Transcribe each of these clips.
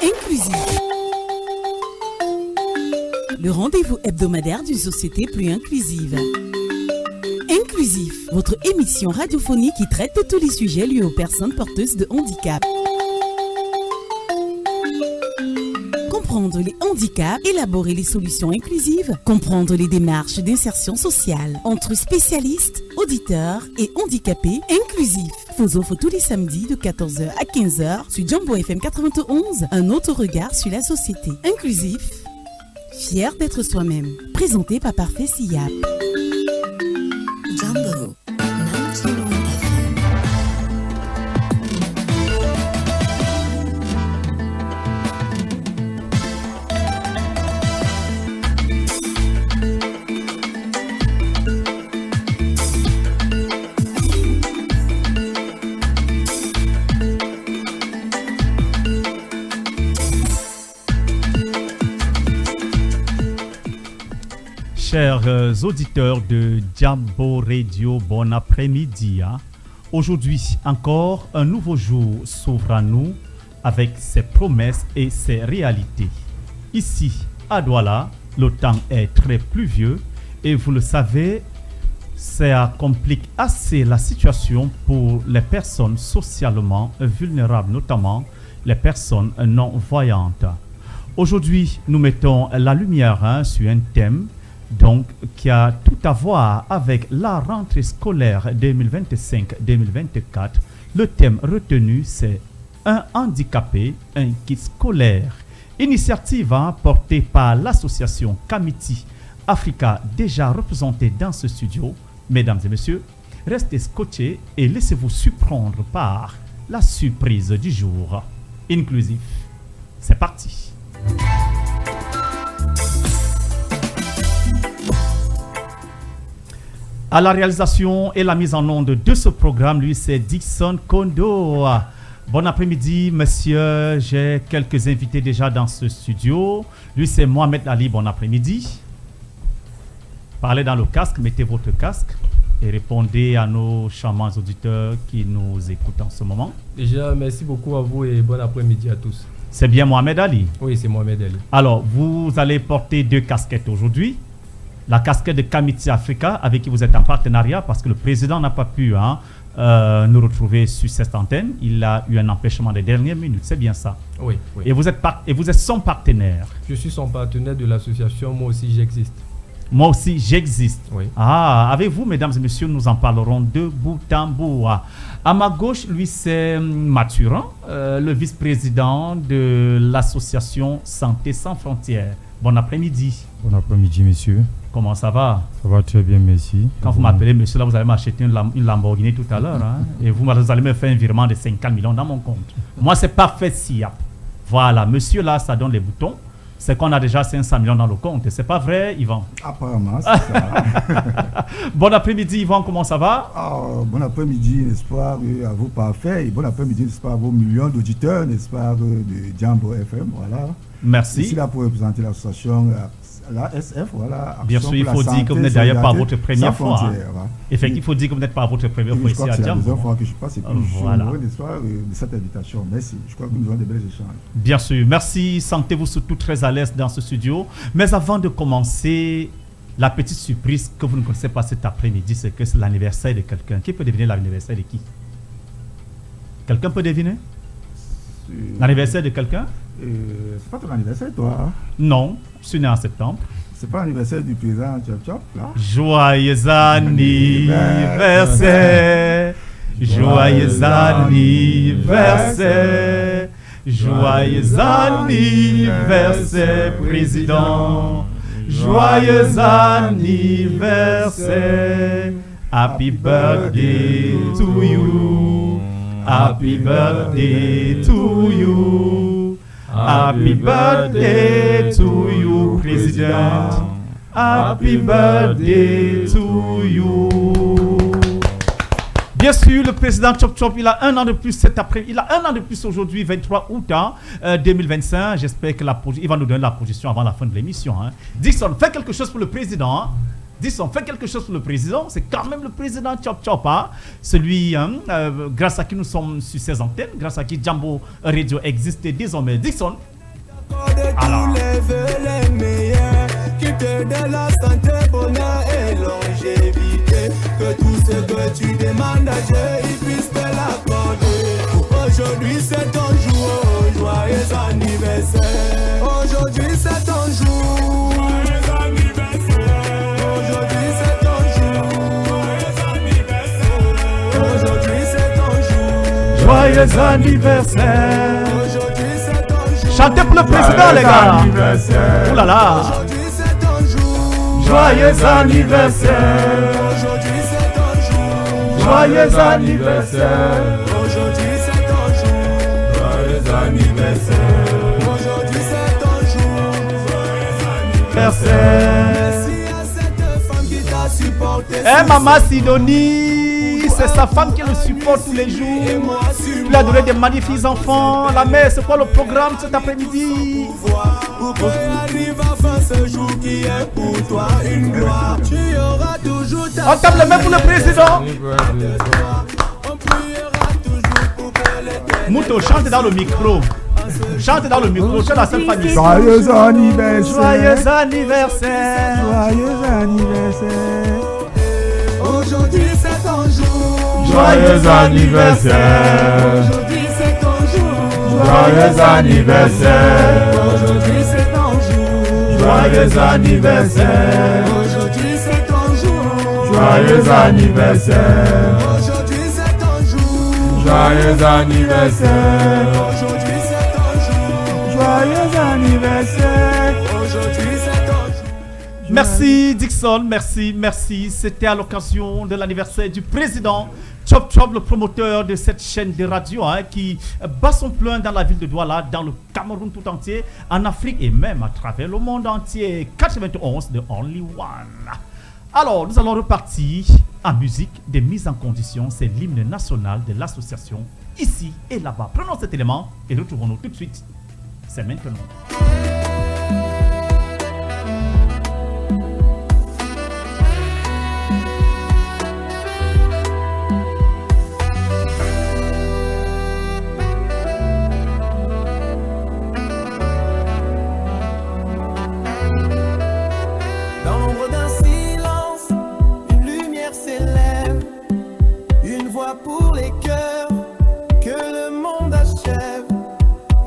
Inclusif. Le rendez-vous hebdomadaire d'une société plus inclusive. Inclusif, votre émission radiophonique qui traite de tous les sujets liés aux personnes porteuses de handicap. Comprendre les handicaps, élaborer les solutions inclusives, comprendre les démarches d'insertion sociale entre spécialistes, auditeurs et handicapés. Inclusif vous offre tous les samedis de 14h à 15h sur Jambo FM 91 un autre regard sur la société. Inclusif, fier d'être soi-même. Présenté par Parfait Siap. Jambo. Chers auditeurs de Jambo Radio, bon après-midi. Aujourd'hui encore, un nouveau jour s'ouvre à nous avec ses promesses et ses réalités. Ici, à Douala, le temps est très pluvieux et vous le savez, ça complique assez la situation pour les personnes socialement vulnérables, notamment les personnes non-voyantes. Aujourd'hui, nous mettons la lumière sur un thème donc qui a tout à voir avec la rentrée scolaire 2025-2024. Le thème retenu, c'est un handicapé, un kit scolaire. Initiative portée par l'association Kamiti Africa, déjà représentée dans ce studio. Mesdames et messieurs, restez scotchés et laissez-vous surprendre par la surprise du jour. Inclusif, c'est parti. À la réalisation et la mise en onde de ce programme, lui, c'est Dixon Kondo. Bon après-midi, monsieur. J'ai quelques invités déjà dans ce studio. Lui, c'est Mohamed Ali. Bon après-midi. Parlez dans le casque, mettez votre casque et répondez à nos charmants auditeurs qui nous écoutent en ce moment. Déjà, merci beaucoup à vous et bon après-midi à tous. C'est bien Mohamed Ali? Oui, c'est Mohamed Ali. Alors, vous allez porter deux casquettes aujourd'hui. La casquette de Kamiti Africa, avec qui vous êtes en partenariat, parce que le président n'a pas pu nous retrouver sur cette antenne. Il a eu un empêchement des dernières minutes, c'est bien ça? Oui, oui. Et vous êtes son partenaire? Je suis son partenaire de l'association Moi aussi j'existe. Moi aussi j'existe. Oui. Ah, avec vous, mesdames et messieurs, nous en parlerons de bout en bout. À ma gauche, lui, c'est Mathurin, le vice-président de l'association Santé sans frontières. Bon après-midi. Bon après-midi, monsieur. Comment ça va? Ça va très bien, merci. Quand vous m'appelez monsieur, là, vous allez m'acheter une Lamborghini tout à l'heure. Et vous allez me faire un virement de 50 millions dans mon compte. Moi, c'est parfait, Siap. Voilà, monsieur, là, ça donne les boutons. C'est qu'on a déjà 500 millions dans le compte. C'est pas vrai, Yvan? Apparemment, c'est ça. Bon après-midi, Yvan, comment ça va? Bon après-midi, n'est-ce pas, à vous parfait. Et bon après-midi, n'est-ce pas, à vos millions d'auditeurs, n'est-ce pas, de Jambo FM, voilà. Merci. Je suis là pour représenter l'association, la SF, voilà. Bien sûr, il faut dire que vous n'êtes d'ailleurs pas votre première fois. Effectivement, il faut dire que vous n'êtes pas votre première fois ici à Jambo. C'est la deuxième fois que je passe et puis je suis voilà. heureux, n'est-ce pas, de cette invitation. Merci. Je crois que nous avons des belles échanges. Bien sûr, merci. Sentez-vous surtout très à l'aise dans ce studio. Mais avant de commencer, la petite surprise que vous ne connaissez pas cet après-midi, c'est que c'est l'anniversaire de quelqu'un. Qui peut deviner l'anniversaire de qui? Quelqu'un peut deviner? L'anniversaire de quelqu'un? C'est pas ton anniversaire, toi? Non, je suis né en septembre. C'est pas l'anniversaire du président Tchop Tchop, là? Joyeux anniversaire! Joyeux anniversaire! Joyeux anniversaire, président! Joyeux anniversaire! Happy birthday to you! Happy birthday to you! Happy birthday to you, President. Happy birthday to you. Bien sûr, le président Chop Chop, il a un an de plus cet après, il a un an de plus aujourd'hui, 23 août 2025. J'espère que il va nous donner la position avant la fin de l'émission. Dixon, fais quelque chose pour le président. Disons, fais quelque chose pour le président. C'est quand même le président Chop Chop, hein? Celui grâce à qui nous sommes sur ces antennes, grâce à qui Jambo Radio existe désormais. Dixon. Alors. Les meilleurs, qui te donnent la santé, bonheur et longévité. Que tout ce que tu demandes à Dieu, il puisse te l'accorder. Aujourd'hui c'est ton jour, joyeux anniversaire. Aujourd'hui c'est ton jour, joyeux anniversaire. Aujourd'hui c'est ton jour, joyeux anniversaire. Aujourd'hui c'est ton jour, Joyeux anniversaire. aujourd'hui c'est ton jour. Chantez pour le président, les gars. Anniversaire. Oh là là. Aujourd'hui c'est ton jour, Joyeux anniversaire. aujourd'hui c'est ton jour, Joyeux anniversaire. aujourd'hui c'est ton jour, Joyeux anniversaire. aujourd'hui c'est ton jour. Merci à cette femme qui t'a supporté. Eh maman Sidonie, c'est sa femme qui le supporte tous les jours. Moi Tu lui as donné des magnifiques enfants. La mère, c'est quoi le programme cet après-midi? pour que arrive enfin ce jour qui est pour toi une gloire. Tu auras toujours ta On tape les mains pour le président. On priera toujours pour que l'éternel Mouto, chante dans le micro. Chante dans le micro, tu es la seule famille. Joyeux anniversaire. Joyeux anniversaire. Joyeux anniversaire. aujourd'hui c'est ton jour. Joyeux anniversaire. Aujourd'hui c'est ton jour. Joyeux anniversaire. Aujourd'hui c'est ton jour. Joyeux anniversaire. Aujourd'hui c'est ton jour. Joyeux anniversaire. Aujourd'hui c'est ton jour. Joyeux anniversaire. Aujourd'hui c'est ton jour. Joyeux anniversaire. Aujourd'hui c'est ton jour. Merci Dixon, merci. C'était à l'occasion de l'anniversaire du président Chop Chop, le promoteur de cette chaîne de radio qui bat son plein dans la ville de Douala, dans le Cameroun tout entier, en Afrique et même à travers le monde entier. 91 de Only One. Alors, nous allons repartir en musique des mises en condition. C'est l'hymne national de l'association ici et là-bas. Prenons cet élément et retrouvons-nous tout de suite. C'est maintenant. Dans l'ombre d'un silence, une lumière s'élève, une voix pour les cœurs que le monde achève.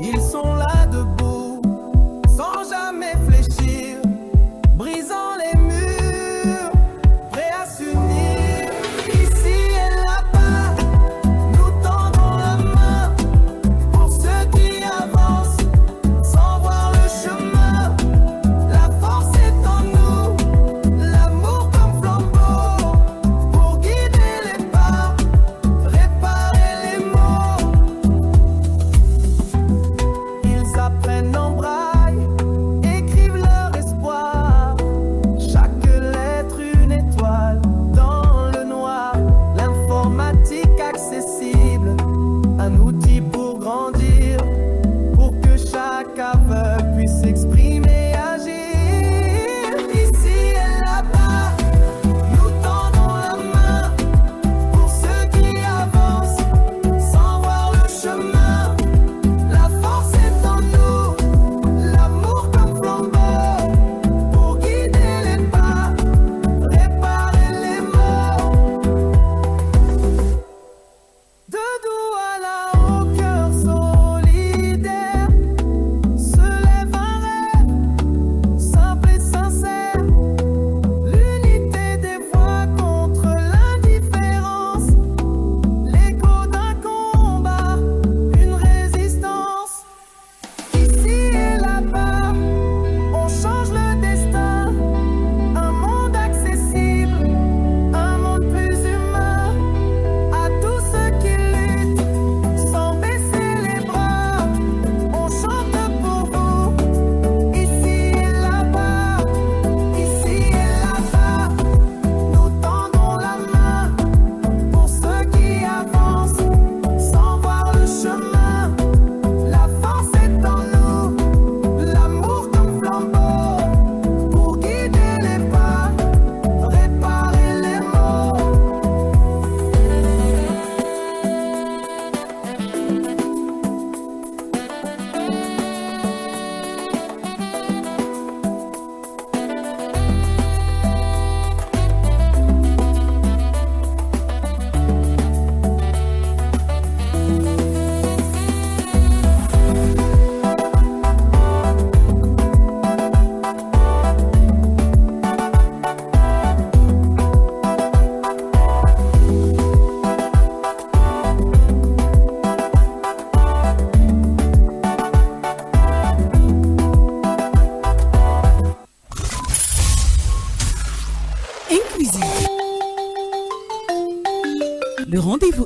Ils sont là debout,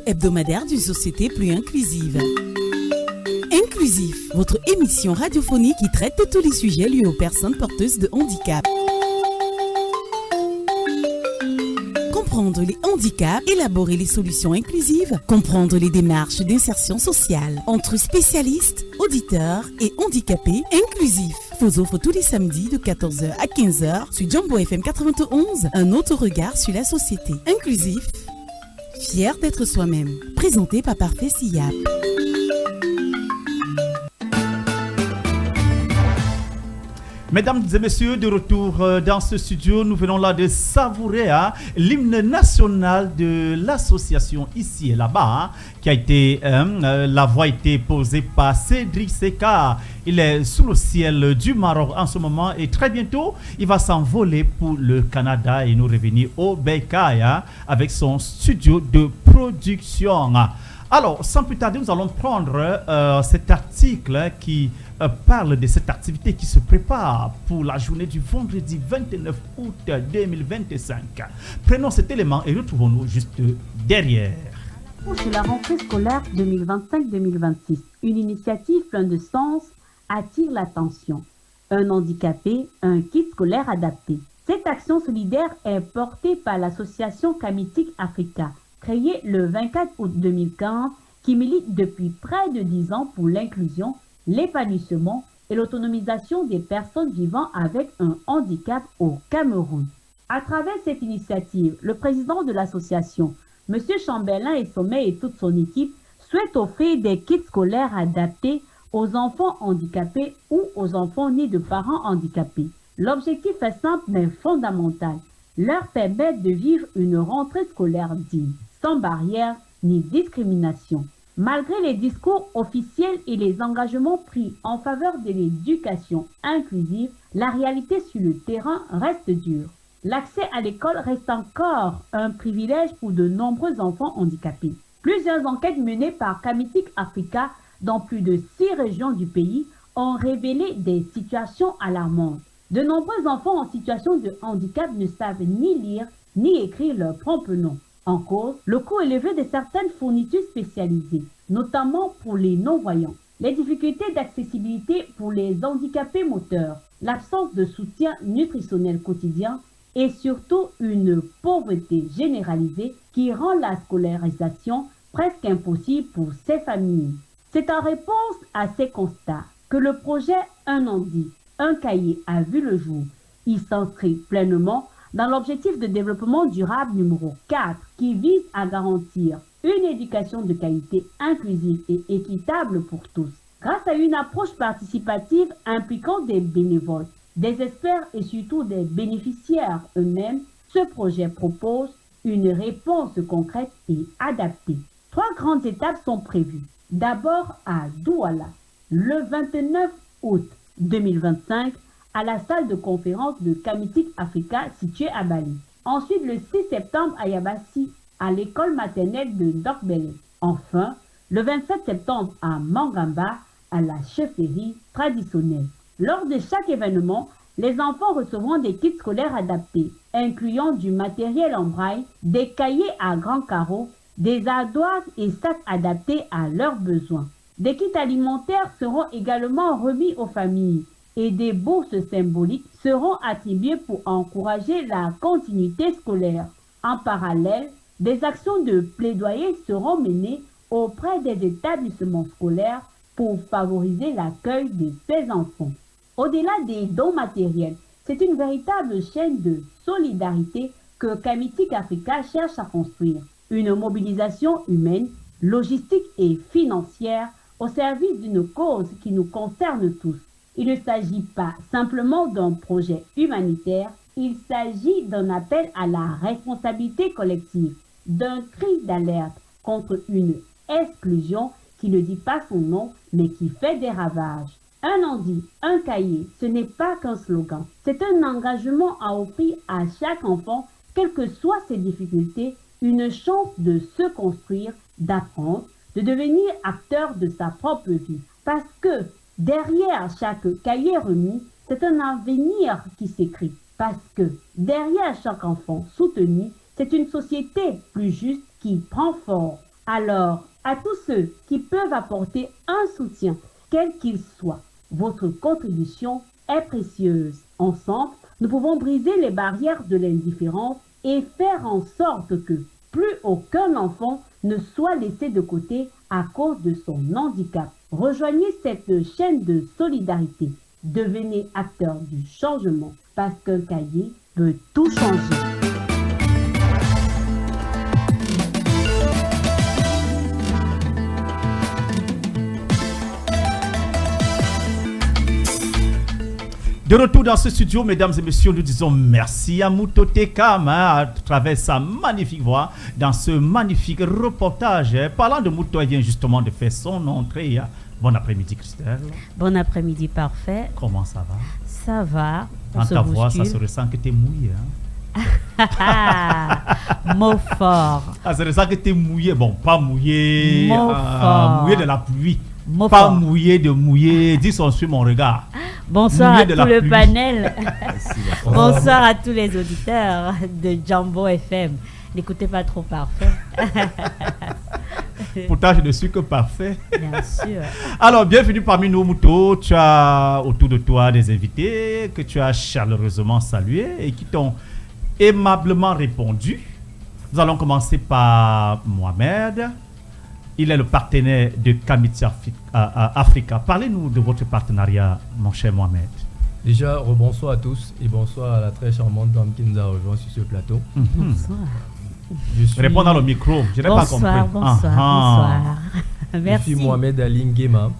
hebdomadaire d'une société plus inclusive. Inclusif, votre émission radiophonique qui traite de tous les sujets liés aux personnes porteuses de handicap. Comprendre les handicaps, élaborer les solutions inclusives, comprendre les démarches d'insertion sociale entre spécialistes, auditeurs et handicapés. Inclusif vous offre tous les samedis de 14h à 15h sur Jambo FM 91 un autre regard sur la société. Inclusif, fier d'être soi-même. Présenté par Parfait Siyap. Mesdames et messieurs, de retour dans ce studio, nous venons là de savourer l'hymne national de l'association ici et là-bas, qui a été, la voix a été posée par Cédric Seka. Il est sous le ciel du Maroc en ce moment et très bientôt, il va s'envoler pour le Canada et nous revenir au Bécaye avec son studio de production. Alors, sans plus tarder, nous allons prendre cet article qui parle de cette activité qui se prépare pour la journée du vendredi 29 août 2025. Prenons cet élément et retrouvons-nous juste derrière. Pour la rentrée scolaire 2025-2026, une initiative pleine de sens attire l'attention. Un handicapé, un kit scolaire adapté. Cette action solidaire est portée par l'association Kamitik Africa, créée le 24 août 2015, qui milite depuis près de 10 ans pour l'inclusion, l'épanouissement et l'autonomisation des personnes vivant avec un handicap au Cameroun. À travers cette initiative, le président de l'association, M. Chambelin et Sommet et toute son équipe souhaitent offrir des kits scolaires adaptés aux enfants handicapés ou aux enfants nés de parents handicapés. L'objectif est simple mais fondamental, leur permettre de vivre une rentrée scolaire digne, sans barrière ni discrimination. Malgré les discours officiels et les engagements pris en faveur de l'éducation inclusive, la réalité sur le terrain reste dure. L'accès à l'école reste encore un privilège pour de nombreux enfants handicapés. Plusieurs enquêtes menées par Kamitik Africa dans plus de 6 régions du pays ont révélé des situations alarmantes. De nombreux enfants en situation de handicap ne savent ni lire ni écrire leur propre nom. En cause, le coût élevé de certaines fournitures spécialisées, notamment pour les non-voyants, les difficultés d'accessibilité pour les handicapés moteurs, l'absence de soutien nutritionnel quotidien et surtout une pauvreté généralisée qui rend la scolarisation presque impossible pour ces familles. C'est en réponse à ces constats que le projet Un Handi, un cahier a vu le jour. Il s'inscrit pleinement dans l'objectif de développement durable numéro 4 qui vise à garantir une éducation de qualité inclusive et équitable pour tous. Grâce à une approche participative impliquant des bénévoles, des experts et surtout des bénéficiaires eux-mêmes, ce projet propose une réponse concrète et adaptée. 3 grandes étapes sont prévues. D'abord à Douala, le 29 août 2025, à la salle de conférence de Kamitik Africa située à Bali. Ensuite, le 6 septembre à Yabassi, à l'école maternelle de Dokbele. Enfin, le 27 septembre à Mangamba, à la chefferie traditionnelle. Lors de chaque événement, les enfants recevront des kits scolaires adaptés, incluant du matériel en braille, des cahiers à grands carreaux, des ardoises et sacs adaptés à leurs besoins. Des kits alimentaires seront également remis aux familles et des bourses symboliques seront attribuées pour encourager la continuité scolaire. En parallèle, des actions de plaidoyer seront menées auprès des établissements scolaires pour favoriser l'accueil de ces enfants. Au-delà des dons matériels, c'est une véritable chaîne de solidarité que Kamitik Africa cherche à construire. Une mobilisation humaine, logistique et financière au service d'une cause qui nous concerne tous. Il ne s'agit pas simplement d'un projet humanitaire, il s'agit d'un appel à la responsabilité collective, d'un cri d'alerte contre une exclusion qui ne dit pas son nom, mais qui fait des ravages. Un handi, un cahier, ce n'est pas qu'un slogan. C'est un engagement à offrir à chaque enfant, quelles que soient ses difficultés, une chance de se construire, d'apprendre, de devenir acteur de sa propre vie. Parce que derrière chaque cahier remis, c'est un avenir qui s'écrit. Parce que derrière chaque enfant soutenu, c'est une société plus juste qui prend forme. Alors, à tous ceux qui peuvent apporter un soutien, quel qu'il soit, votre contribution est précieuse. Ensemble, nous pouvons briser les barrières de l'indifférence et faire en sorte que plus aucun enfant ne soit laissé de côté à cause de son handicap. Rejoignez cette chaîne de solidarité. Devenez acteur du changement parce qu'un cahier peut tout changer. De retour dans ce studio, mesdames et messieurs, nous disons merci à Mouto Tekam à travers sa magnifique voix dans ce magnifique reportage. Parlant de Mouto, il vient justement de faire son entrée. Bon après-midi, Christelle. Bon après-midi, parfait. Comment ça va? Ça va. Dans ta voix, ça se ressent que tu es mouillé. Mot fort. Ça se ressent que tu es mouillé. Bon, pas mouillé. Mot fort. Mouillé de la pluie. Mot pas fort. Mouillé de mouillé. Dis on suit mon regard. Bonsoir Mouillé à de tout la le pluie. panel. Bonsoir à tous les auditeurs de Jambo FM. N'écoutez pas trop parfait. Pourtant, je ne suis que parfait. Bien sûr. Alors, bienvenue parmi nous, Mouto. Tu as autour de toi des invités que tu as chaleureusement salués et qui t'ont aimablement répondu. Nous allons commencer par Mohamed. Il est le partenaire de Kamiti Africa. Parlez-nous de votre partenariat, mon cher Mohamed. Déjà, rebonsoir à tous et bonsoir à la très charmante dame qui nous a rejoint sur ce plateau. Bonsoir. Réponds dans le micro, je n'ai pas compris. Bonsoir. Je Merci. suis Mohamed Ali Nguema.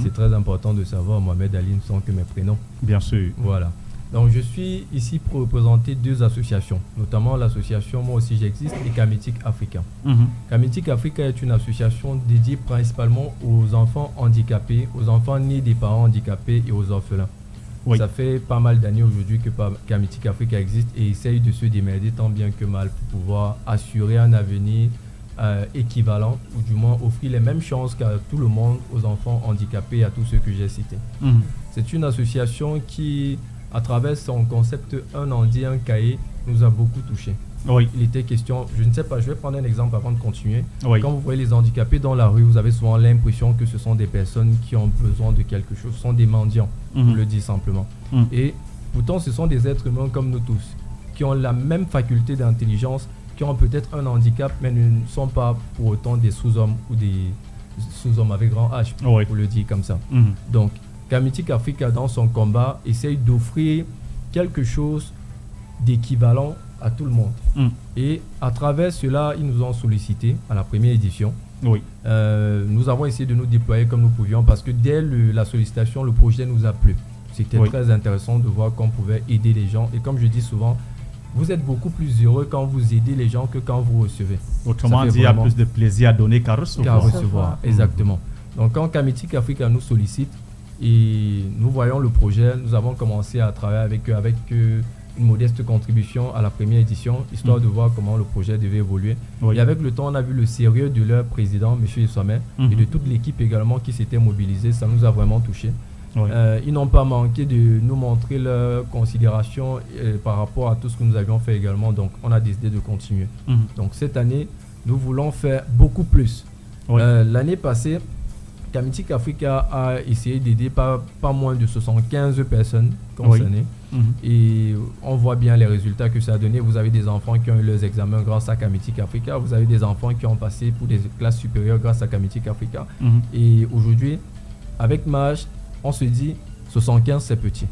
C'est très important de savoir, Mohamed Ali ne sont que mes prénoms. Bien sûr. Voilà. Donc je suis ici pour représenter deux associations, notamment l'association Moi aussi j'existe et Kamiti Africa. Kamiti Africa est une association dédiée principalement aux enfants handicapés, aux enfants nés des parents handicapés et aux orphelins. Oui. Ça fait pas mal d'années aujourd'hui que Kamiti Africa existe et essaye de se démerder tant bien que mal pour pouvoir assurer un avenir équivalent ou du moins offrir les mêmes chances qu'à tout le monde, aux enfants handicapés et à tous ceux que j'ai cités. C'est une association qui, à travers son concept un handi, un cahier, nous a beaucoup touchés. Oui. Il était question, je ne sais pas, je vais prendre un exemple avant de continuer. Oui. Quand vous voyez les handicapés dans la rue, vous avez souvent l'impression que ce sont des personnes qui ont besoin de quelque chose, ce sont des mendiants, on le dit simplement. Et pourtant, ce sont des êtres humains comme nous tous, qui ont la même faculté d'intelligence, qui ont peut-être un handicap, mais ne sont pas pour autant des sous-hommes ou des sous-hommes avec grand H, pour le dire comme ça. Donc, Kamiti Africa, dans son combat, essaye d'offrir quelque chose d'équivalent à tout le monde. Et à travers cela, ils nous ont sollicité à la première édition. Oui. Nous avons essayé de nous déployer comme nous pouvions parce que dès la sollicitation, le projet nous a plu. C'était très intéressant de voir qu'on pouvait aider les gens. Et comme je dis souvent, vous êtes beaucoup plus heureux quand vous aidez les gens que quand vous recevez. Autrement dit, il y a plus de plaisir à donner qu'à recevoir. Exactement. Donc quand Kamiti Africa nous sollicite et nous voyons le projet, nous avons commencé à travailler avec eux avec une modeste contribution à la première édition, histoire de voir comment le projet devait évoluer. Et avec le temps, on a vu le sérieux de leur président, M. Sommet, et de toute l'équipe également qui s'était mobilisée. Ça nous a vraiment touchés. Ils n'ont pas manqué de nous montrer leur considération par rapport à tout ce que nous avions fait également. Donc, on a décidé de continuer. Donc, cette année, nous voulons faire beaucoup plus. L'année passée, Kamiti Africa a essayé d'aider pas moins de 75 personnes concernées. Et on voit bien les résultats que ça a donné. Vous avez des enfants qui ont eu leurs examens grâce à Kamiti Africa. Vous avez des enfants qui ont passé pour des classes supérieures grâce à Kamiti Africa. Et aujourd'hui, avec MAJ, on se dit 75 c'est petit.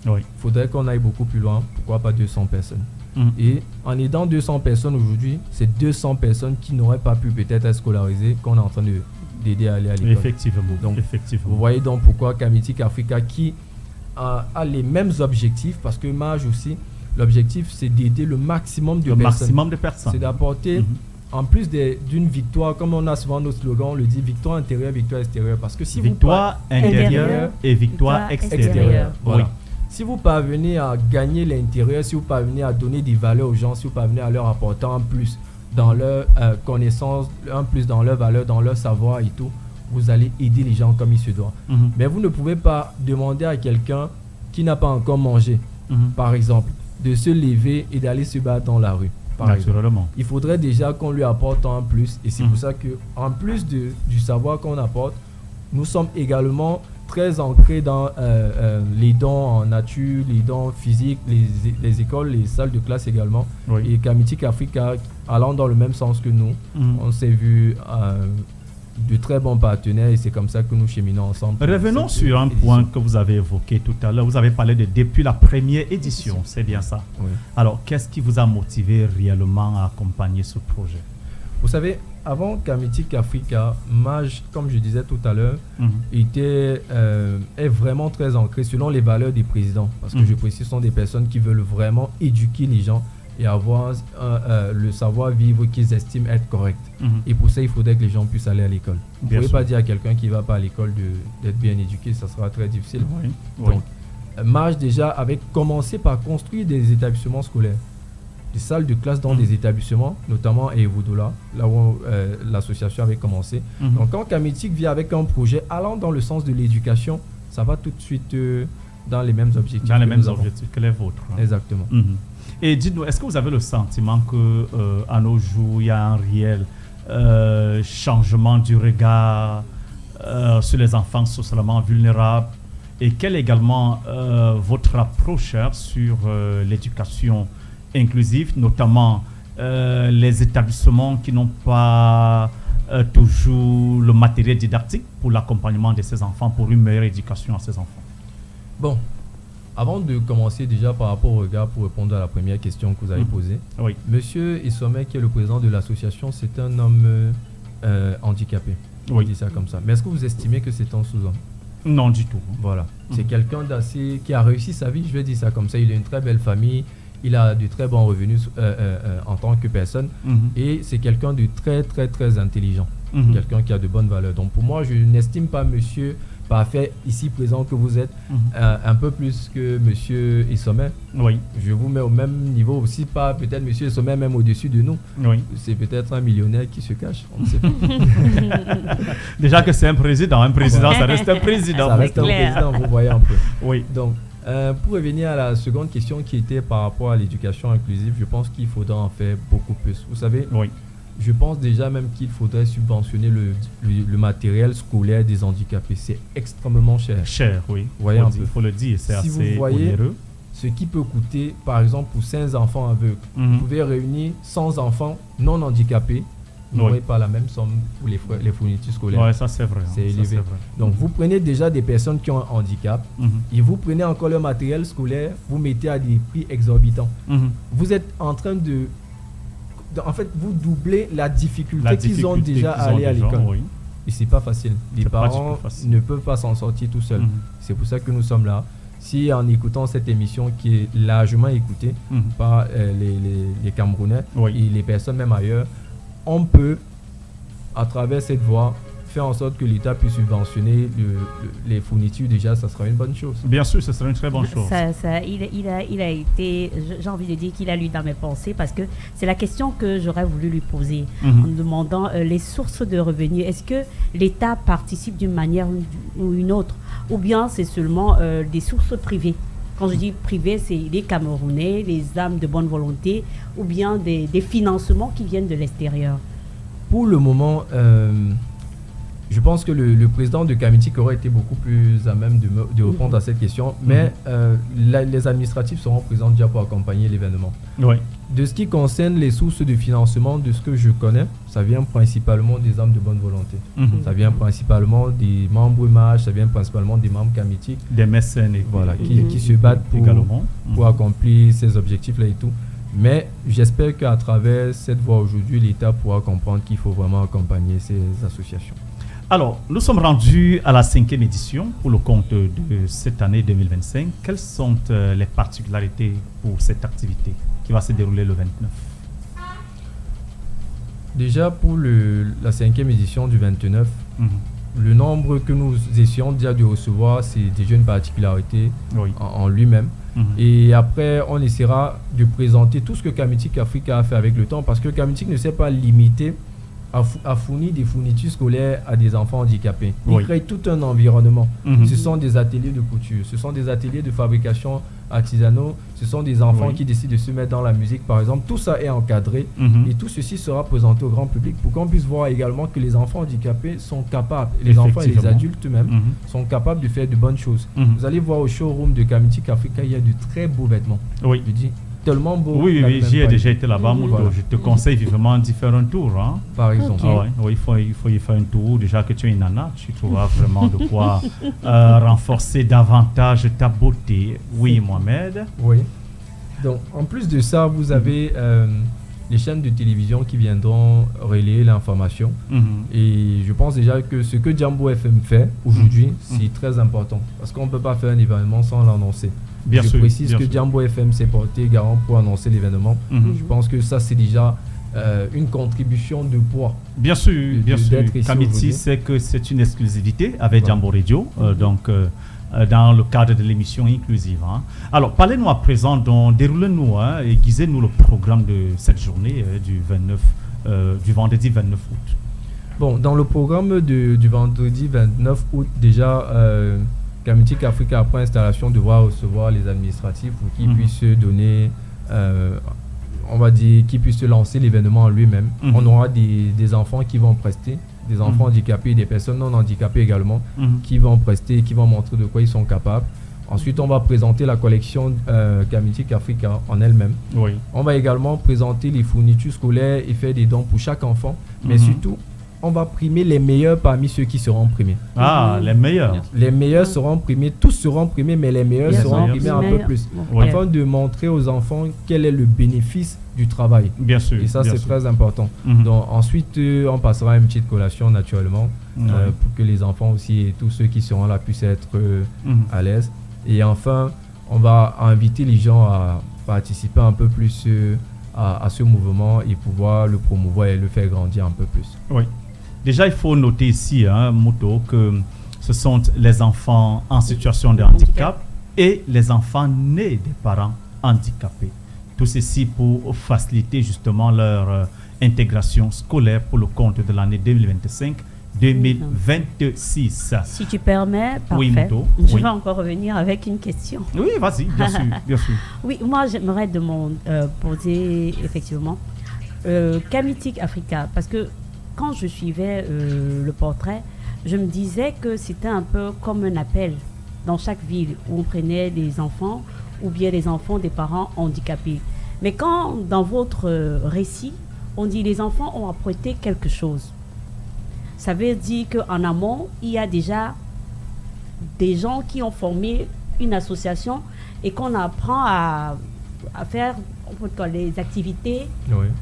Il faudrait qu'on aille beaucoup plus loin. Pourquoi pas 200 personnes? Et en aidant 200 personnes aujourd'hui, c'est 200 personnes qui n'auraient pas pu peut-être être scolarisées qu'on est en train d'aider à aller à l'école. Effectivement. Donc, vous voyez donc pourquoi Kamiti Africa qui a les mêmes objectifs, parce que MAJ aussi, l'objectif c'est d'aider le maximum de personnes. C'est d'apporter, en plus d'une victoire, comme on a souvent nos slogans, on le dit victoire intérieure, victoire extérieure. Parce que si victoire intérieure et victoire extérieure. Voilà. Si vous parvenez à gagner l'intérieur, si vous parvenez à donner des valeurs aux gens, si vous parvenez à leur apporter un plus dans leur connaissance, un plus dans leur valeur, dans leur savoir et tout, vous allez aider les gens comme il se doit. Mais vous ne pouvez pas demander à quelqu'un qui n'a pas encore mangé, par exemple, de se lever et d'aller se battre dans la rue. par exemple. Il faudrait déjà qu'on lui apporte un plus. Et c'est pour ça qu'en plus du savoir qu'on apporte, nous sommes également très ancrés dans les dons en nature, les dons physiques, les écoles, les salles de classe également. Et Kamitik Africa, allant dans le même sens que nous, on s'est vu de très bons partenaires et c'est comme ça que nous cheminons ensemble. Revenons sur un point que vous avez évoqué tout à l'heure. Vous avez parlé de depuis la première édition, c'est bien ça. Oui. Alors, qu'est-ce qui vous a motivé réellement à accompagner ce projet? Vous savez, avant Kamitik Africa, MAJ, comme je disais tout à l'heure, est vraiment très ancré selon les valeurs des présidents. Parce que je précise, ce sont des personnes qui veulent vraiment éduquer les gens et avoir le savoir-vivre qu'ils estiment être correct. Et pour ça, il faudrait que les gens puissent aller à l'école. Vous ne pouvez pas dire à quelqu'un qui ne va pas à l'école d'être bien éduqué, ça sera très difficile. Donc, MAJ déjà avait commencé par construire des établissements scolaires, des salles de classe dans des établissements, notamment à Evodola, là où l'association avait commencé. Donc quand Kamitik vient avec un projet allant dans le sens de l'éducation, ça va tout de suite dans les mêmes objectifs. Dans les mêmes objectifs que les vôtres. Exactement. Et dites-nous, est-ce que vous avez le sentiment qu'à nos jours, il y a un réel changement du regard sur les enfants socialement vulnérables? Et quelle est également votre approche sur l'éducation inclusive, notamment les établissements qui n'ont pas toujours le matériel didactique pour l'accompagnement de ces enfants, pour une meilleure éducation à ces enfants? Bon, avant de commencer déjà par rapport au regard, pour répondre à la première question que vous avez posée, Monsieur Isomé, qui est le président de l'association, c'est un homme handicapé. On dit ça comme ça. Mais est-ce que vous estimez que c'est un sous-homme? Non, du tout. Voilà. C'est quelqu'un qui a réussi sa vie, je vais dire ça comme ça. Il a une très belle famille. Il a de très bons revenus en tant que personne et c'est quelqu'un de très très très intelligent, quelqu'un qui a de bonnes valeurs. Donc pour moi, je n'estime pas monsieur parfait ici présent que vous êtes un peu plus que monsieur Isomé. Je vous mets au même niveau aussi, pas peut-être monsieur Isomé même au-dessus de nous. C'est peut-être un millionnaire qui se cache, on ne sait pas. Déjà que c'est un président, ça reste un président. Ça reste un président, vous voyez un peu. Donc pour revenir à la seconde question qui était par rapport à l'éducation inclusive, je pense qu'il faudra en faire beaucoup plus. Vous savez, je pense déjà même qu'il faudrait subventionner le matériel scolaire des handicapés. C'est extrêmement cher. Oui. Vous voyez Il faut le dire, c'est si assez vous voyez onéreux. Ce qui peut coûter, par exemple, pour 5 enfants aveugles, vous pouvez réunir 100 enfants non handicapés. Vous n'aurez pas la même somme pour les fournitures scolaires. Oui, ça c'est vrai. C'est élevé. Donc vous prenez déjà des personnes qui ont un handicap et vous prenez encore le matériel scolaire, vous mettez à des prix exorbitants. Vous êtes en train de... En fait, vous doublez la difficulté qu'ils ont déjà à aller à l'école. Et c'est pas facile. Les parents ne peuvent pas s'en sortir tout seuls. C'est pour ça que nous sommes là. Si en écoutant cette émission qui est largement écoutée par les Camerounais et les personnes même ailleurs, on peut, à travers cette voie, faire en sorte que l'État puisse subventionner les fournitures. Déjà, ça sera une bonne chose. Bien sûr, ce sera une très bonne chose. Il a été, j'ai envie de dire qu'il a lu dans mes pensées, parce que c'est la question que j'aurais voulu lui poser en demandant les sources de revenus. Est-ce que l'État participe d'une manière ou une autre, ou bien c'est seulement des sources privées? Quand je dis privé, c'est les Camerounais, les âmes de bonne volonté, ou bien des financements qui viennent de l'extérieur? Pour le moment, je pense que le président de Kamitik aurait été beaucoup plus à même de répondre à cette question, mais les administratifs seront présents déjà pour accompagner l'événement. De ce qui concerne les sources de financement, de ce que je connais, ça vient principalement des âmes de bonne volonté. Ça vient principalement des membres MAJ, ça vient principalement des membres Kamitik. Des mécènes. Voilà, qui se battent pour accomplir ces objectifs-là et tout. Mais j'espère qu'à travers cette voie aujourd'hui, l'État pourra comprendre qu'il faut vraiment accompagner ces associations. Alors, nous sommes rendus à la 5e édition pour le compte de cette année 2025. Quelles sont les particularités pour cette activité qui va se dérouler le 29? Déjà, pour la 5e édition du 29, le nombre que nous essayons déjà de recevoir, c'est déjà une particularité en lui-même. Et après, on essaiera de présenter tout ce que Kamitik Africa a fait avec le temps, parce que Kamitik ne s'est pas limité a fourni des fournitures scolaires à des enfants handicapés. Ils Oui. créent tout un environnement. Mhm. Ce sont des ateliers de couture, ce sont des ateliers de fabrication artisanaux, ce sont des enfants Oui. qui décident de se mettre dans la musique, par exemple. Tout ça est encadré Mhm. et tout ceci sera présenté au grand public pour qu'on puisse voir également que les enfants handicapés sont capables, les enfants et les Effectivement. adultes même, Mhm. sont capables de faire de bonnes choses. Mhm. Vous allez voir au showroom de Kamitik Africa, il y a de très beaux vêtements. Oui. Je dis tellement beaux. Oui, la oui, même j'y ai pas déjà idée. été là-bas, Mouto. Voilà. Je te conseille vivement d'y faire un tour. Hein. Par exemple. Ok. Ah ouais, oui, il faut y faire un tour. Déjà que tu es une nana, tu trouveras vraiment de quoi renforcer davantage ta beauté. Oui, Mohamed. Oui. Donc, en plus de ça, vous avez les chaînes de télévision qui viendront relayer l'information. Mhm. Et je pense déjà que ce que Jambo FM fait aujourd'hui, c'est très important. Parce qu'on ne peut pas faire un événement sans l'annoncer. Bien je sûr. précise bien que sûr. Jambo FM s'est porté garant pour annoncer l'événement. Mhm. Je pense que ça, c'est déjà une contribution de poids. Bien sûr, bien sûr. d'être ici Kamiti aujourd'hui. sait que c'est une exclusivité avec Voilà. Jambo Radio, donc dans le cadre de l'émission inclusive. Hein. Alors, parlez-nous à présent, déroulez-nous et guisez-nous le programme de cette journée du vendredi 29 août. Bon, dans le programme du vendredi 29 août, déjà, Kamitik Africa, après installation, devra recevoir les administratifs pour qu'ils puissent donner, on va dire, qu'ils puissent lancer l'événement en lui-même. Mhm. On aura des enfants qui vont prester, des enfants handicapés, des personnes non handicapées également, qui vont prester, qui vont montrer de quoi ils sont capables. Ensuite, on va présenter la collection Kamitik Africa en elle-même. Oui. On va également présenter les fournitures scolaires et faire des dons pour chaque enfant. Mais surtout, on va primer les meilleurs parmi ceux qui seront primés. Ah, les meilleurs. Les meilleurs seront primés, tous seront primés, mais les meilleurs Bien seront sûr. primés un peu plus. Oui. Afin de montrer aux enfants quel est le bénéfice du travail. Bien sûr. Et ça, bien c'est sûr. très important. Mhm. Donc, ensuite, on passera à une petite collation naturellement pour que les enfants aussi et tous ceux qui seront là puissent être à l'aise. Et enfin, on va inviter les gens à participer un peu plus à ce mouvement et pouvoir le promouvoir et le faire grandir un peu plus. Oui. Déjà, il faut noter ici, Mouto, que ce sont les enfants en situation de handicap et les enfants nés des parents handicapés. Tout ceci pour faciliter justement leur intégration scolaire pour le compte de l'année 2025-2026. Si tu permets, parfait. Oui, Mouto. Je Oui. vais encore revenir avec une question. Oui, vas-y, bien sûr, bien sûr. Oui, moi j'aimerais poser effectivement Kamitik Africa, parce que quand je suivais le portrait, je me disais que c'était un peu comme un appel dans chaque ville où on prenait des enfants ou bien des enfants des parents handicapés. Mais quand dans votre récit, on dit les enfants ont apporté quelque chose, ça veut dire qu'en amont, il y a déjà des gens qui ont formé une association et qu'on apprend à faire les activités,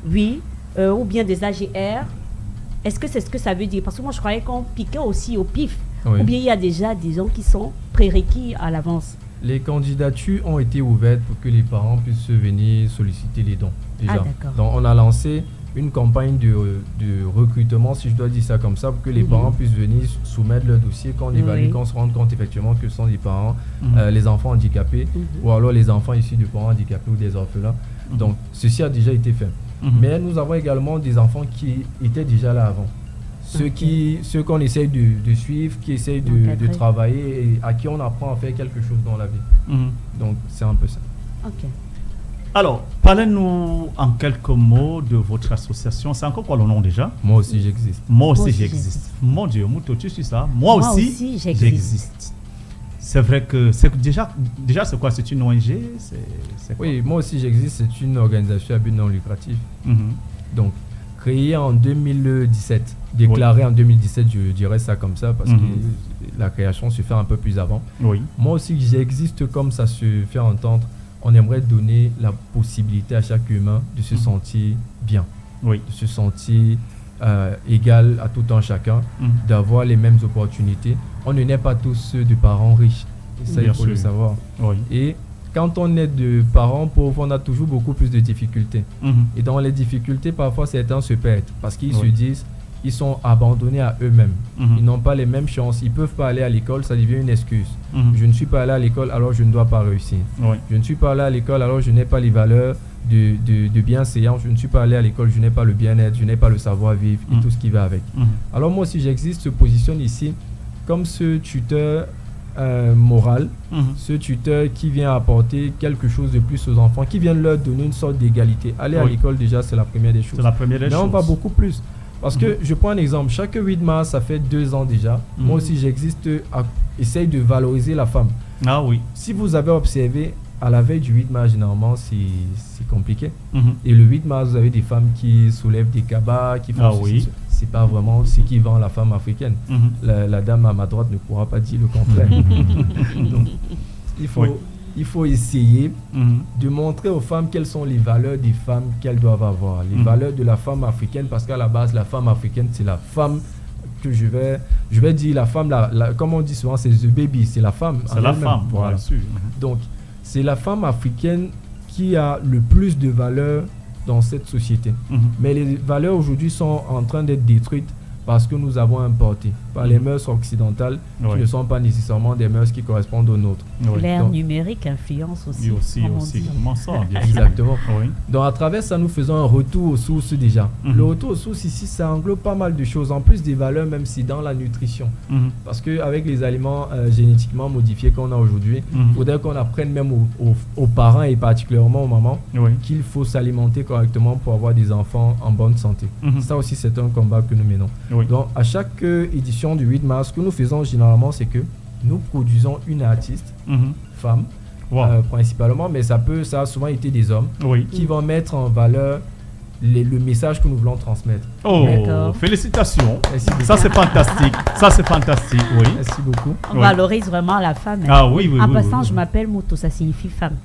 oui, ou bien des AGR. Est-ce que c'est ce que ça veut dire? Parce que moi, je croyais qu'on piquait aussi au pif. Oui. Ou bien il y a déjà des gens qui sont prérequis à l'avance. Les candidatures ont été ouvertes pour que les parents puissent venir solliciter les dons. Déjà. Ah, d'accord. Donc, on a lancé une campagne de recrutement, si je dois dire ça comme ça, pour que les parents puissent venir soumettre leur dossier, qu'on évalue, qu'on se rende compte effectivement que ce sont des parents, les enfants handicapés, ou alors les enfants issus de parents handicapés ou des orphelins. Donc, ceci a déjà été fait. Mais nous avons également des enfants qui étaient déjà là avant. Ceux qu'on essaye de suivre, qui essayent de travailler et à qui on apprend à faire quelque chose dans la vie. Donc, c'est un peu ça. Ok. Alors, parlez-nous en quelques mots de votre association. C'est encore quoi le nom déjà? Moi aussi, j'existe. Moi aussi, j'existe. Mon Dieu, Mouto, tu suis ça? Moi aussi j'existe. C'est vrai que c'est déjà c'est quoi? C'est une ONG? C'est quoi? Oui, moi aussi j'existe. C'est une organisation à but non lucratif. Donc, créée en 2017, déclarée en 2017, je dirais ça comme ça, parce que la création se fait un peu plus avant. Oui. Moi aussi, j'existe comme ça se fait entendre. On aimerait donner la possibilité à chaque humain de se sentir bien, de se sentir égal à tout un chacun, d'avoir les mêmes opportunités. On ne naît pas tous de parents riches, et ça il faut le savoir. Et quand on est de parents pauvres, on a toujours beaucoup plus de difficultés. Et dans les difficultés, parfois certains se perdent parce qu'ils se disent ils sont abandonnés à eux-mêmes. Ils n'ont pas les mêmes chances. Ils ne peuvent pas aller à l'école, ça devient une excuse. Je ne suis pas allé à l'école, alors je ne dois pas réussir. Je ne suis pas allé à l'école, alors je n'ai pas les valeurs de bienséance. Je ne suis pas allé à l'école, je n'ai pas le bien-être, je n'ai pas le savoir-vivre et tout ce qui va avec. Alors moi aussi, j'existe, se positionne ici comme ce tuteur moral, ce tuteur qui vient apporter quelque chose de plus aux enfants, qui vient leur donner une sorte d'égalité. Aller à l'école, déjà, c'est la première des choses. C'est la première des choses. Mais on va beaucoup plus. Parce que, je prends un exemple, chaque 8 mars, ça fait 2 ans déjà. Moi aussi, j'existe, essaye de valoriser la femme. Ah oui. Si vous avez observé, à la veille du 8 mars, généralement, c'est compliqué. Et le 8 mars, vous avez des femmes qui soulèvent des cabas, qui font c'est pas vraiment ce qui vend la femme africaine. La dame à ma droite ne pourra pas dire le contraire. Donc, il faut essayer de montrer aux femmes quelles sont les valeurs des femmes qu'elles doivent avoir. Les valeurs de la femme africaine, parce qu'à la base, la femme africaine, c'est la femme que je vais dire, la femme, comme on dit souvent, c'est the baby, c'est la femme. C'est la femme, voilà. Bien sûr. Donc, c'est la femme africaine qui a le plus de valeurs dans cette société. Mais les valeurs aujourd'hui sont en train d'être détruites parce que nous avons importé par les mœurs occidentales qui ne sont pas nécessairement des mœurs qui correspondent aux nôtres. L'ère numérique influence aussi. Comment ça, bien sûr. Exactement. Donc à travers ça, nous faisons un retour aux sources déjà. Le retour aux sources ici, ça englobe pas mal de choses, en plus des valeurs, même si dans la nutrition. Parce qu'avec les aliments génétiquement modifiés qu'on a aujourd'hui, il faudrait qu'on apprenne même aux parents et particulièrement aux mamans qu'il faut s'alimenter correctement pour avoir des enfants en bonne santé. Ça aussi, c'est un combat que nous menons. Donc à chaque édition du 8 mars, ce que nous faisons généralement, c'est que nous produisons une artiste, femme, principalement, mais ça a souvent été des hommes qui vont mettre en valeur le message que nous voulons transmettre. Félicitations. Ça c'est fantastique. Oui. Merci beaucoup. On valorise vraiment la femme. En passant, je m'appelle Moutou, ça signifie femme.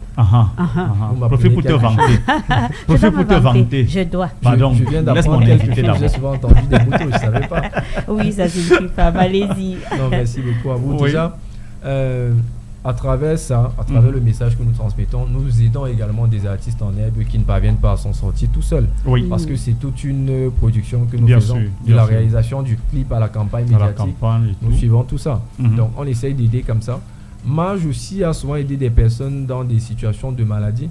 Profite pour te vanter. Je dois. Pardon, je viens d'apprendre quelque chose. J'ai souvent entendu des moutons, je ne savais pas. Oui, ça signifie femme. Allez-y. Non, merci beaucoup à vous. Déjà, à travers ça, à travers le message que nous transmettons, nous aidons également des artistes en herbe qui ne parviennent pas à s'en sortir tout seuls. Parce que c'est toute une production que nous faisons. De la réalisation du clip à la campagne médiatique. Nous suivons tout ça. Donc on essaye d'aider comme ça. Mage aussi a souvent aidé des personnes dans des situations de maladie.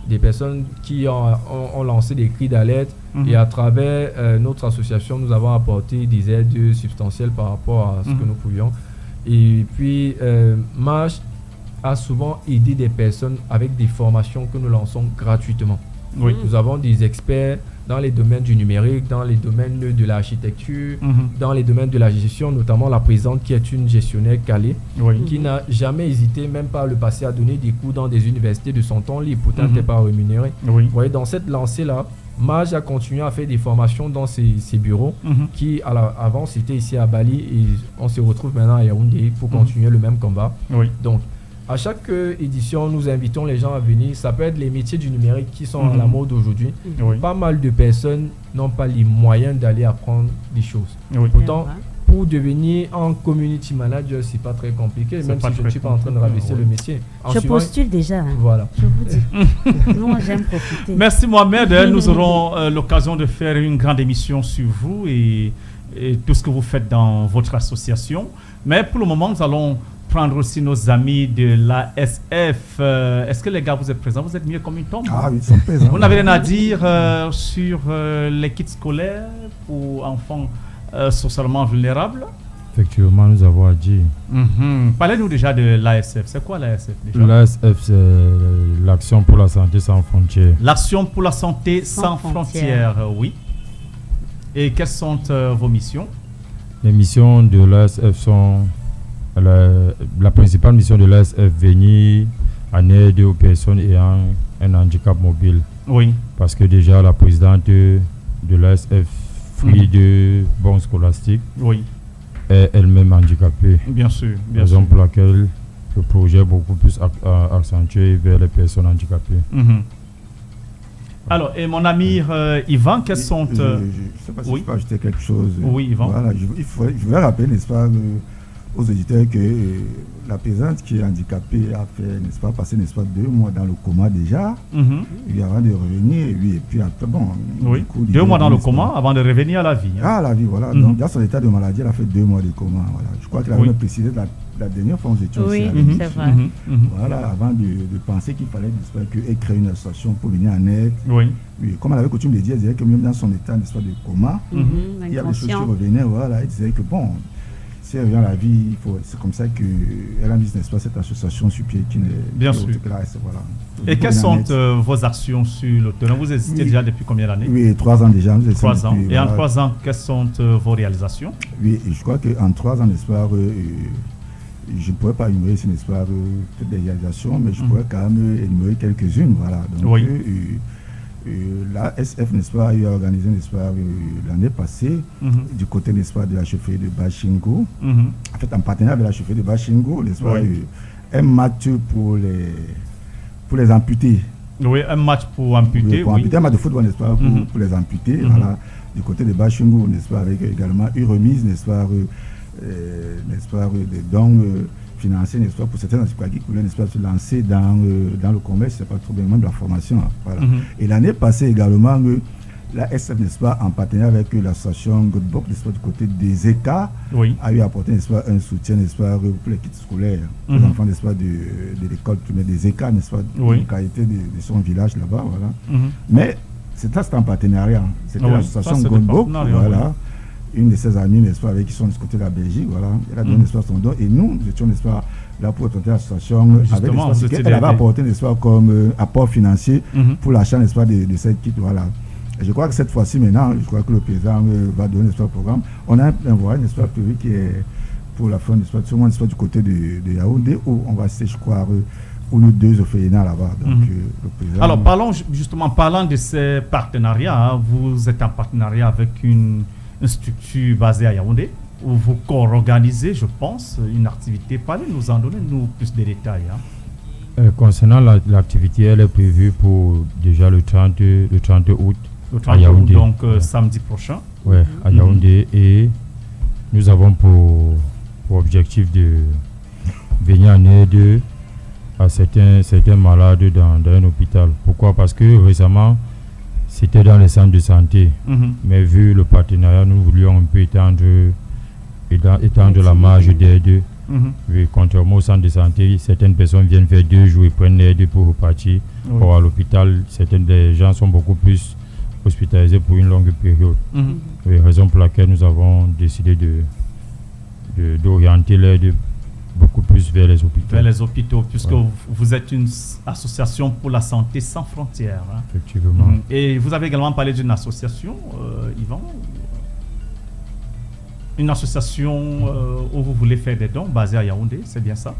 Des personnes qui ont lancé des cris d'alerte. Et à travers notre association, nous avons apporté des aides substantielles par rapport à ce que nous pouvions. Et puis, Mage a souvent aidé des personnes avec des formations que nous lançons gratuitement. Nous avons des experts dans les domaines du numérique, dans les domaines de l'architecture, dans les domaines de la gestion, notamment la présidente qui est une gestionnaire calée, qui n'a jamais hésité, même par le passé, à donner des cours dans des universités de son temps libre, pourtant n'était pas rémunérée. Vous voyez, dans cette lancée-là, Mage a continué à faire des formations dans ses bureaux qui, avant, c'était ici à Bali et on se retrouve maintenant à Yaoundé pour continuer le même combat. Donc, à chaque édition, nous invitons les gens à venir. Ça peut être les métiers du numérique qui sont à la mode aujourd'hui. Pas mal de personnes n'ont pas les moyens d'aller apprendre des choses. Pourtant, pour devenir un community manager, c'est pas très compliqué, même si je ne suis pas en train de rabaisser le métier. Je postule déjà. Voilà. Je vous dis. Moi, j'aime profiter. Merci Mohamed. Nous aurons l'occasion de faire une grande émission sur vous et tout ce que vous faites dans votre association. Mais pour le moment, nous allons prendre aussi nos amis de l'ASF. Est-ce que les gars, vous êtes présents? Vous êtes mieux comme une tombe? Ah oui, ils sont présents. Vous n'avez rien à dire sur les kits scolaires pour enfants socialement vulnérables? Effectivement, nous avons à dire. Parlez-nous déjà de l'ASF. C'est quoi l'ASF déjà? L'ASF, c'est l'Action pour la santé sans frontières. L'Action pour la santé sans frontières, oui. Et quelles sont vos missions? Les missions de l'ASF sont... La principale mission de l'ASF, venir en aide aux personnes ayant un handicap mobile. Oui. Parce que déjà, la présidente de l'ASF, fruit de bons scolastiques, est elle-même handicapée. Bien sûr. Raison pour laquelle le projet est beaucoup plus accentué vers les personnes handicapées. Voilà. Alors, et mon ami Yvan, quelles sont... Je ne sais pas si je peux ajouter quelque chose. Oui, Yvan. Voilà, je voulais rappeler, n'est-ce pas, aux auditeurs que la présidente qui est handicapée a fait, n'est-ce pas, passé, n'est-ce pas, 2 mois dans le coma déjà, et avant de revenir, et puis après, bon... Oui, 2 mois dans le coma avant de revenir à la vie. Ah, la vie, voilà. Donc, dans son état de maladie, elle a fait 2 mois de coma, voilà. Je crois qu'elle avait précisé la dernière fois, nous étions aussi à c'est vrai. Voilà, avant de penser qu'il fallait, n'est-ce pas, qu'elle crée une association pour venir en aide. Oui, comme elle avait coutume de dire, elle disait que même dans son état, n'est-ce pas, de coma, il y a des choses qui revenaient, voilà, elle disait que, bon... Si elle revient à la vie, c'est comme ça qu'elle a mis, n'est-ce pas, cette association sur pied qui n'est bien sûr. Voilà. Et quelles sont vos actions sur le terrain? Vous existez déjà depuis combien d'années? Oui, 3 ans déjà. 3 ans. Et en 3 ans, quelles sont vos réalisations? Oui, je crois qu'en 3 ans, n'est-ce pas, je ne pourrais pas énumérer, n'est-ce pas, toutes les réalisations, mais je pourrais quand même énumérer quelques-unes. Voilà. Donc, la SF, n'est-ce pas, a eu organisé, n'est-ce pas, l'année passée, du côté, n'est-ce pas, de la chefferie de Bachingo, en fait, en partenariat avec la chefferie de Bachingo, n'est-ce pas, un match pour les amputés. Oui, un match pour amputés. Un match de football, n'est-ce pas, pour les amputés, voilà, du côté de Bachingo, n'est-ce pas, avec également une remise, n'est-ce pas, des dons financiers, n'est-ce pas, pour certains handicapés qui voulaient, n'est-ce pas, se lancer dans le commerce, c'est pas trop bien, même de la formation. Voilà. Et l'année passée également, la SF, n'est-ce pas, en partenariat avec l'association Godbox, n'est-ce pas, du côté des ECA, a eu apporté, n'est-ce pas, un soutien, n'est-ce pas, pour les kits scolaires, les enfants, n'est-ce pas, de l'école primaire des ECA, n'est-ce pas, de qualité de son village là-bas, voilà. Mais c'était en partenariat, c'était l'association Godbox, voilà. Une de ses amies, n'est-ce pas, avec qui sont du côté de la Belgique, voilà, elle a donné, n'est-ce pas, son don, et nous étions, n'est-ce pas, là pour tenter l'association, avec, n'est-ce pas, elle avait apporté, n'est-ce pas, comme apport financier pour l'achat, n'est-ce pas, de cette kit, voilà. Et je crois que cette fois-ci, maintenant, je crois que le président va donner, n'est-ce pas, le programme. On a un voyage, n'est-ce pas, prévu qui est pour la fin, n'est-ce pas, sûrement, n'est-ce pas, du côté de Yaoundé, où on va citer, je crois, ou nous 2 orphelinats là-bas. Donc, le président... Alors, parlant de ces partenariats, hein, vous êtes en partenariat avec une structure basée à Yaoundé, où vous co-organisez, je pense, une activité. Parlez-nous en, donnez-nous plus de détails. Hein. Concernant l'activité, elle est prévue pour déjà le 30 août à Yaoundé. Donc samedi prochain. Oui, à Yaoundé. Et nous avons pour objectif de venir en aide à certains malades dans un hôpital. Pourquoi? Parce que récemment, c'était dans les centres de santé, mais vu le partenariat, nous voulions un peu étendre la marge d'aide. Contrairement au centre de santé, certaines personnes viennent faire 2 jours et prennent l'aide pour repartir. Or, à l'hôpital, des gens sont beaucoup plus hospitalisés pour une longue période. Raison pour laquelle nous avons décidé d'orienter l'aide beaucoup plus vers les hôpitaux. Vers les hôpitaux, puisque vous êtes une association pour la santé sans frontières. Hein. Effectivement. Et vous avez également parlé d'une association, Yvan, une association où vous voulez faire des dons basée à Yaoundé, c'est bien ça?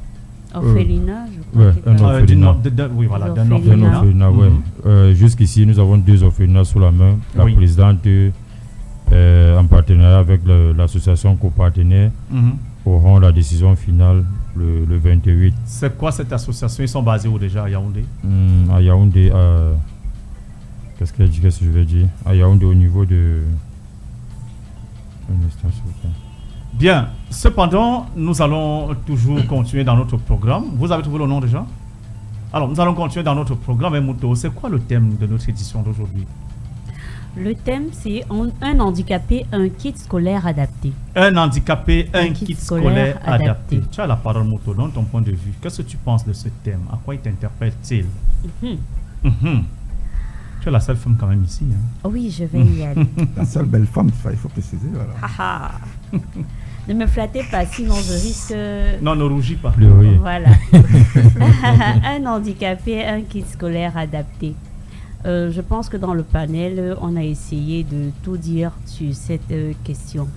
Orphelinat, je crois. Un orphelinat. Oui, voilà, d'un orphelinat. Jusqu'ici, nous avons 2 orphelinats sous la main. La présidente, en partenariat avec l'association copartenaire, auront la décision finale le 28. C'est quoi cette association? Ils sont basés où déjà à Yaoundé? À Yaoundé, qu'est-ce que je vais dire? À Yaoundé au niveau de... Bien, cependant, nous allons toujours continuer dans notre programme. Vous avez trouvé le nom déjà? Alors, nous allons continuer dans notre programme. Et Mouto, c'est quoi le thème de notre édition d'aujourd'hui? Le thème, c'est un handicapé, un kit scolaire adapté. Un handicapé, un kit scolaire adapté. Tu as la parole, Mouto, dans ton point de vue. Qu'est-ce que tu penses de ce thème? À quoi il t'interpelle-t-il? Tu es la seule femme quand même ici. Hein? Oui, je vais y aller. La seule belle femme, il faut préciser. Voilà. Ne me flattez pas, sinon je risque... Non, ne rougis pas. Voilà. Un handicapé, un kit scolaire adapté. Je pense que dans le panel, on a essayé de tout dire sur cette question.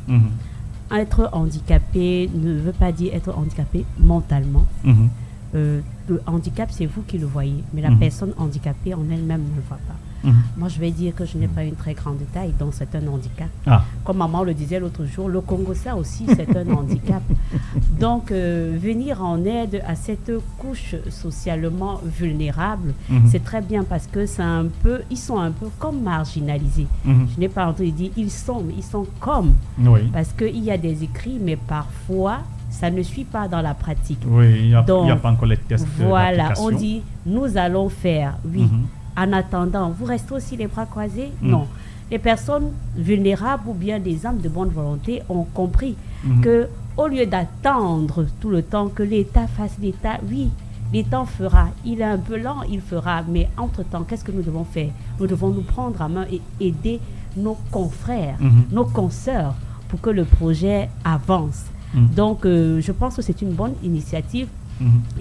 Être handicapé ne veut pas dire être handicapé mentalement. Le handicap, c'est vous qui le voyez, mais la personne handicapée en elle-même ne le voit pas. Moi, je vais dire que je n'ai pas une très grande taille, donc c'est un handicap. Comme maman le disait l'autre jour, le Congo, ça aussi, c'est un handicap. Donc, venir en aide à cette couche socialement vulnérable, c'est très bien parce que ils sont un peu comme marginalisés. Je n'ai pas entendu dire ils sont comme. Parce qu'il y a des écrits, mais parfois, ça ne suit pas dans la pratique. Oui, il n'y a Donc, pas encore les tests. Voilà, on dit, nous allons faire, oui. En attendant, vous restez aussi les bras croisés? Non. Les personnes vulnérables ou bien des âmes de bonne volonté ont compris que au lieu d'attendre tout le temps que l'État fasse l'État, oui, l'État fera. Il est un peu lent, il fera. Mais entre-temps, qu'est-ce que nous devons faire? Nous devons nous prendre à main et aider nos confrères, nos consoeurs, pour que le projet avance. Donc, je pense que c'est une bonne initiative.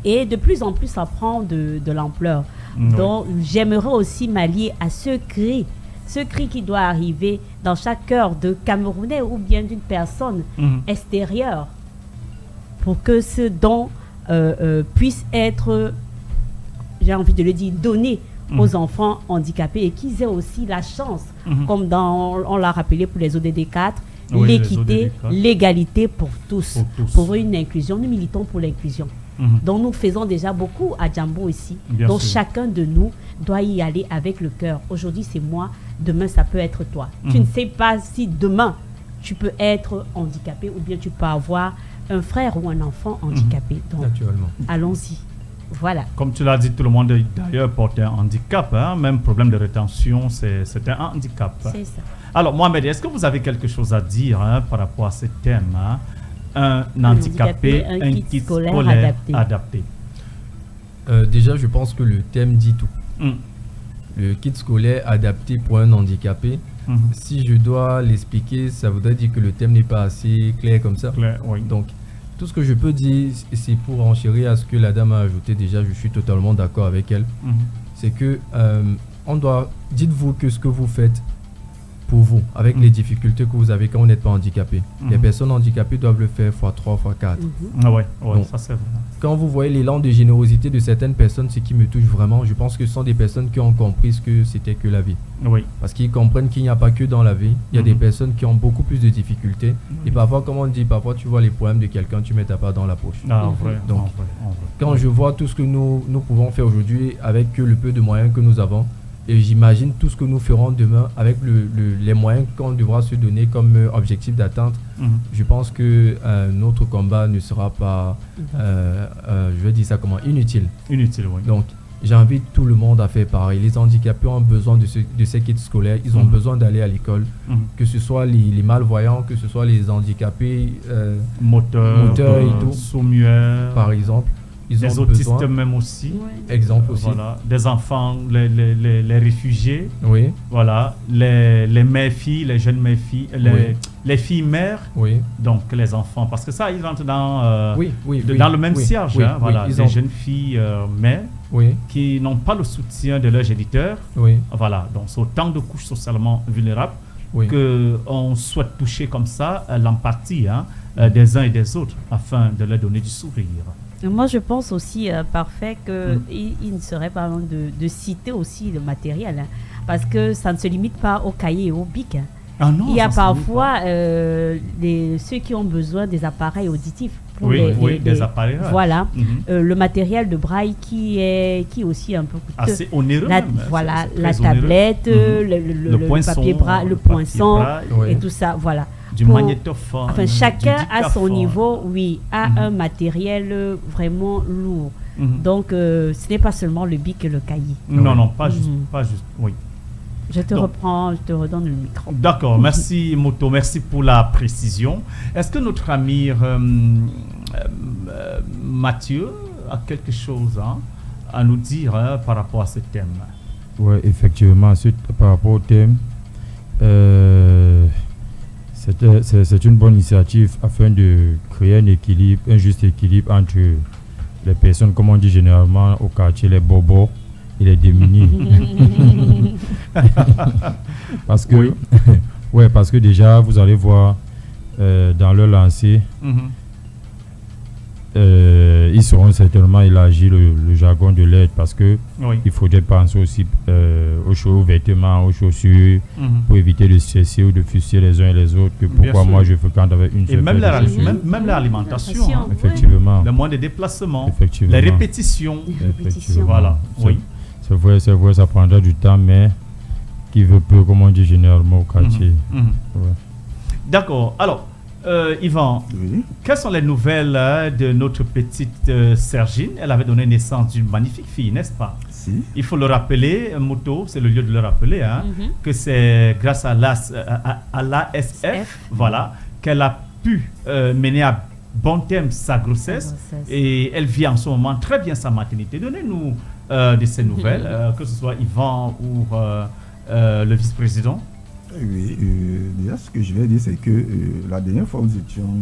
Et de plus en plus, ça prend de l'ampleur. Donc, j'aimerais aussi m'allier à ce cri qui doit arriver dans chaque cœur de Camerounais ou bien d'une personne extérieure, pour que ce don puisse être, j'ai envie de le dire, donné aux enfants handicapés et qu'ils aient aussi la chance, comme on l'a rappelé pour les ODD 4, l'équité, l'égalité pour tous, pour une inclusion. Nous militons pour l'inclusion. Donc nous faisons déjà beaucoup à Djambo ici. Donc chacun de nous doit y aller avec le cœur. Aujourd'hui c'est moi, demain ça peut être toi. Tu ne sais pas si demain tu peux être handicapé ou bien tu peux avoir un frère ou un enfant handicapé. Donc allons-y. Voilà. Comme tu l'as dit, tout le monde d'ailleurs porte un handicap. Même problème de rétention, c'est un handicap. C'est ça. Alors Mohamed, est-ce que vous avez quelque chose à dire par rapport à ce thème un handicapé, un kit scolaire adapté. Déjà, je pense que le thème dit tout. Le kit scolaire adapté pour un handicapé, si je dois l'expliquer, ça voudrait dire que le thème n'est pas assez clair comme ça. Donc, tout ce que je peux dire, c'est pour enchérir à ce que la dame a ajouté. Déjà, je suis totalement d'accord avec elle. C'est que dites-vous que ce que vous faites pour vous, avec les difficultés que vous avez quand vous n'êtes pas handicapé. Les personnes handicapées doivent le faire x3, x4. Donc, ça c'est vrai. Quand vous voyez l'élan de générosité de certaines personnes, ce qui me touche vraiment, je pense que ce sont des personnes qui ont compris ce que c'était que la vie. Parce qu'ils comprennent qu'il n'y a pas que dans la vie. Il y a des personnes qui ont beaucoup plus de difficultés. Et parfois, comme on dit, parfois tu vois les problèmes de quelqu'un, tu mets ta part dans la poche. Donc, quand je vois tout ce que nous pouvons faire aujourd'hui avec le peu de moyens que nous avons, et j'imagine tout ce que nous ferons demain avec les moyens qu'on devra se donner comme objectif d'atteinte. Je pense que notre combat ne sera pas, je vais dire ça comment, inutile. Inutile, oui. Donc, j'invite tout le monde à faire pareil. Les handicapés ont besoin de ces kits scolaires. Ils ont besoin d'aller à l'école. Que ce soit les malvoyants, que ce soit les handicapés moteurs et tout. Sourds-muets. Par exemple. Les autistes même aussi. Exemple aussi. Voilà. Des enfants, les réfugiés. Oui. Voilà. Les mères-filles, les jeunes mères-filles, les filles-mères. Oui. Donc les enfants. Parce que ça, ils rentrent dans, dans le même siège. Voilà. Des jeunes filles mères qui n'ont pas le soutien de leurs géniteurs. Voilà. Donc c'est autant de couches socialement vulnérables qu'on souhaite toucher comme ça l'empathie des uns et des autres afin de leur donner du sourire. Moi, je pense aussi, parfait, qu'il ne serait pas mal de citer aussi le matériel, parce que ça ne se limite pas au cahier et au bic. Ah non, il y a parfois ceux qui ont besoin des appareils auditifs. Pour des appareils. Voilà, le matériel de braille qui est aussi un peu coûteux. Assez onéreux. Voilà, la tablette, le papier braille, le poinçon et tout ça, voilà. Du magnétophone. Enfin, chacun à son niveau, a un matériel vraiment lourd. Donc, ce n'est pas seulement le bic et le cahier. Non, pas juste, oui. Je te redonne le micro. D'accord, merci Moto, merci pour la précision. Est-ce que notre ami Mathieu a quelque chose à nous dire par rapport à ce thème? Oui, effectivement, par rapport au thème, c'est une bonne initiative afin de créer un juste équilibre entre les personnes, comme on dit généralement au quartier, les bobos et les démunis. Parce que déjà, vous allez voir dans leur lancée, ils seront certainement élargis le jargon de l'aide, parce que il faudrait penser aussi aux vêtements, aux chaussures, pour éviter de cesser ou de fustiger les uns et les autres, que pourquoi moi je fréquente avec une seule même l'alimentation, effectivement, le moyen de déplacement, effectivement, les répétitions. Voilà, c'est vrai, ça prendra du temps, mais qui veut peu, comme on dit généralement au quartier. D'accord. Alors, Yvan, quelles sont les nouvelles de notre petite Sergine? Elle avait donné naissance d'une magnifique fille, n'est-ce pas? Si. Il faut le rappeler, Moto, c'est le lieu de le rappeler, que c'est grâce à l'ASF, voilà, qu'elle a pu mener à bon terme sa grossesse et elle vit en ce moment très bien sa maternité. Donnez-nous de ces nouvelles, que ce soit Yvan ou le vice-président. Oui, déjà ce que je vais dire, c'est que la dernière fois nous étions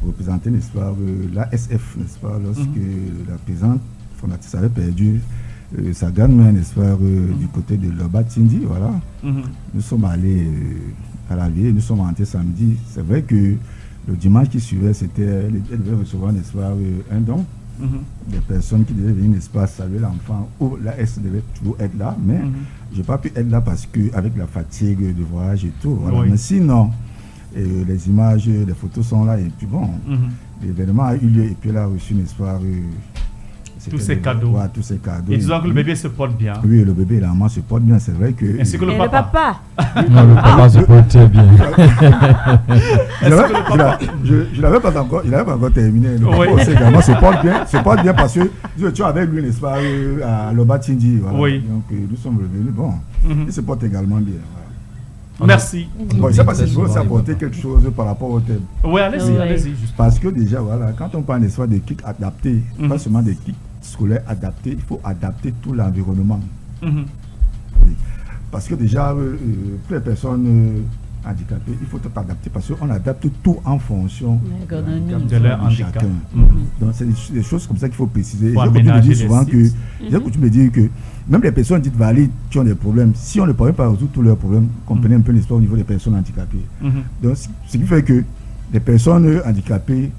représentés, n'est-ce pas, l'ASF, n'est-ce pas, lorsque la présidente fondatrice avait perdu sa gagne-main, n'est-ce pas, du côté de Lobatindi, voilà. Nous sommes allés à la ville, nous sommes rentrés samedi. C'est vrai que le dimanche qui suivait, elle devait recevoir, n'est-ce pas, un don. Des personnes qui devaient venir, n'est-ce pas, saluer l'enfant, ou la S devait toujours être là, mais je n'ai pas pu être là parce que avec la fatigue de voyage et tout, voilà. Mais sinon, les images, les photos sont là, et puis bon, l'événement a eu lieu, et puis elle a reçu, n'est-ce pas, tous ces cadeaux. Ouais, tous ces cadeaux. Et disons que le bébé se porte bien. Oui, le bébé et la maman se portent bien, c'est vrai que... Ainsi que le papa. Non, le papa se porte très bien. Je n'avais pas encore terminé. Le papa aussi également se porte bien parce que tu es avec lui, n'est-ce pas, à Lobatindi. Voilà. Oui. Donc nous sommes revenus. Bon, il se porte également bien. Voilà. Merci. Bon, je ne sais pas si je veux aussi apporter quelque chose par rapport au thème. Oui, allez-y. Parce que déjà, voilà, quand on parle, n'est-ce pas, des kits adaptés, pas seulement des kits scolaires adaptés, il faut adapter tout l'environnement. Oui. Parce que déjà, pour les personnes handicapées, il faut tout adapter parce qu'on adapte tout en fonction de leur handicap. Donc, c'est des choses comme ça qu'il faut préciser. J'ai coutume de dire souvent que même les personnes dites valides qui ont des problèmes, si on ne parvient pas à résoudre tous leurs problèmes, comprenez un peu l'histoire au niveau des personnes handicapées. Donc, ce qui fait que les personnes handicapées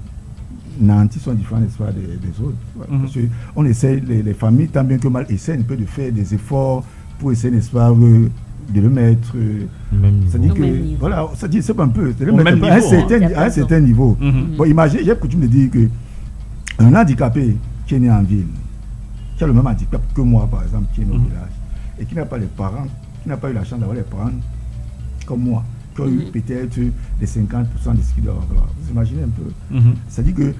nantis sont différents, n'est-ce pas, des autres. Parce qu'on essaie, les familles, tant bien que mal, essaient un peu de faire des efforts pour essayer, n'est-ce pas, de le mettre. C'est-à-dire que, voilà, c'est un peu, de le mettre à un certain niveau. Bon, imaginez, j'ai coutume de dire qu'un handicapé qui est né en ville, qui a le même handicap que moi, par exemple, qui est né au village, et qui n'a pas les parents, qui n'a pas eu la chance d'avoir les parents comme moi, qui ont eu peut-être les 50% de ce qu'il doit avoir. Vous imaginez un peu. C'est-à-dire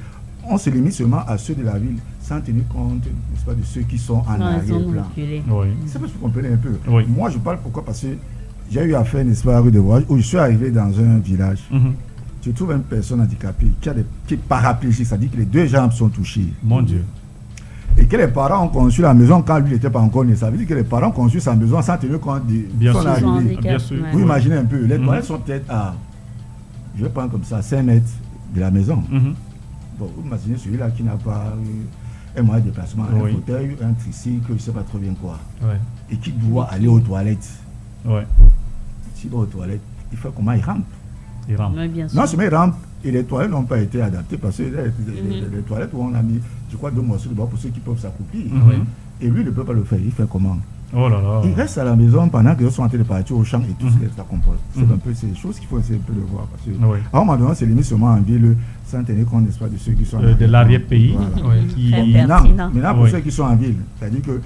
qu'on se limite seulement à ceux de la ville sans tenir compte, n'est-ce pas, de ceux qui sont en arrière-plan. C'est parce que vous comprenez un peu. Moi, je parle pourquoi, parce que j'ai eu affaire, n'est-ce pas, de voyage où je suis arrivé dans un village. Tu trouves une personne handicapée qui est paraplégique, c'est-à-dire que les deux jambes sont touchées. Mon Dieu. Et que les parents ont conçu la maison quand lui n'était pas encore né. Ça veut dire que les parents ont conçu sa maison sans tenir compte de son arrivée. Bien sûr. Vous imaginez un peu, les toilettes sont peut-être à, je vais prendre comme ça, 5 mètres de la maison. Bon, vous imaginez celui-là qui n'a pas un moyen de déplacement, un fauteuil, un tricycle, je ne sais pas trop bien quoi. Et qui doit aller aux toilettes. S'il va aux toilettes, il fait comment? Il rampe. Non seulement il rampe, et les toilettes n'ont pas été adaptées parce que les toilettes où on a mis, je crois, 2 morceaux de bois pour ceux qui peuvent s'accroupir. Et lui, il ne peut pas le faire. Il fait comment? Il reste à la maison pendant que les autres sont en train de partir au champ et tout ce que ça comporte. C'est un peu ces choses qu'il faut essayer un peu de voir. Parce que, à un moment donné, c'est limite seulement en ville, sans tenir compte, n'est-ce pas, de ceux qui sont de l'arrière-pays. Maintenant, pour ceux qui sont en ville, c'est-à-dire que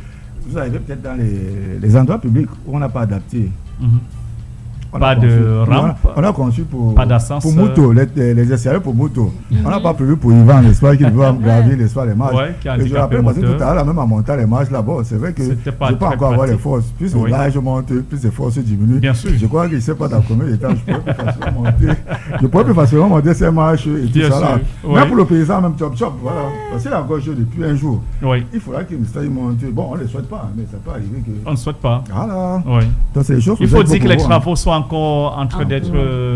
vous arrivez peut-être dans les endroits publics où on n'a pas adapté. Pas de rampe. On a conçu pour moto, les escaliers pour moto. On n'a pas prévu pour Yvan, n'est-ce pas, qui doit gravir, n'est-ce pas, les marches. Et je rappelle, parce que tout à l'heure, même en montant les marches là-bas, c'est vrai que je ne peux pas encore avoir les forces. Plus l'âge monte, plus les forces diminuent. Bien sûr. Je crois qu'il ne sait pas dans combien de temps je pourrais plus facilement monter ces marches et tout ça là. Mais pour le paysan, même chop, voilà. Parce qu'il a encore joué depuis un jour. Il faudra qu'il monte. Bon, on ne le souhaite pas, mais ça peut arriver que. On ne souhaite pas. Voilà. Donc c'est des choses. Il faut dire que les travaux sont encore en train d'être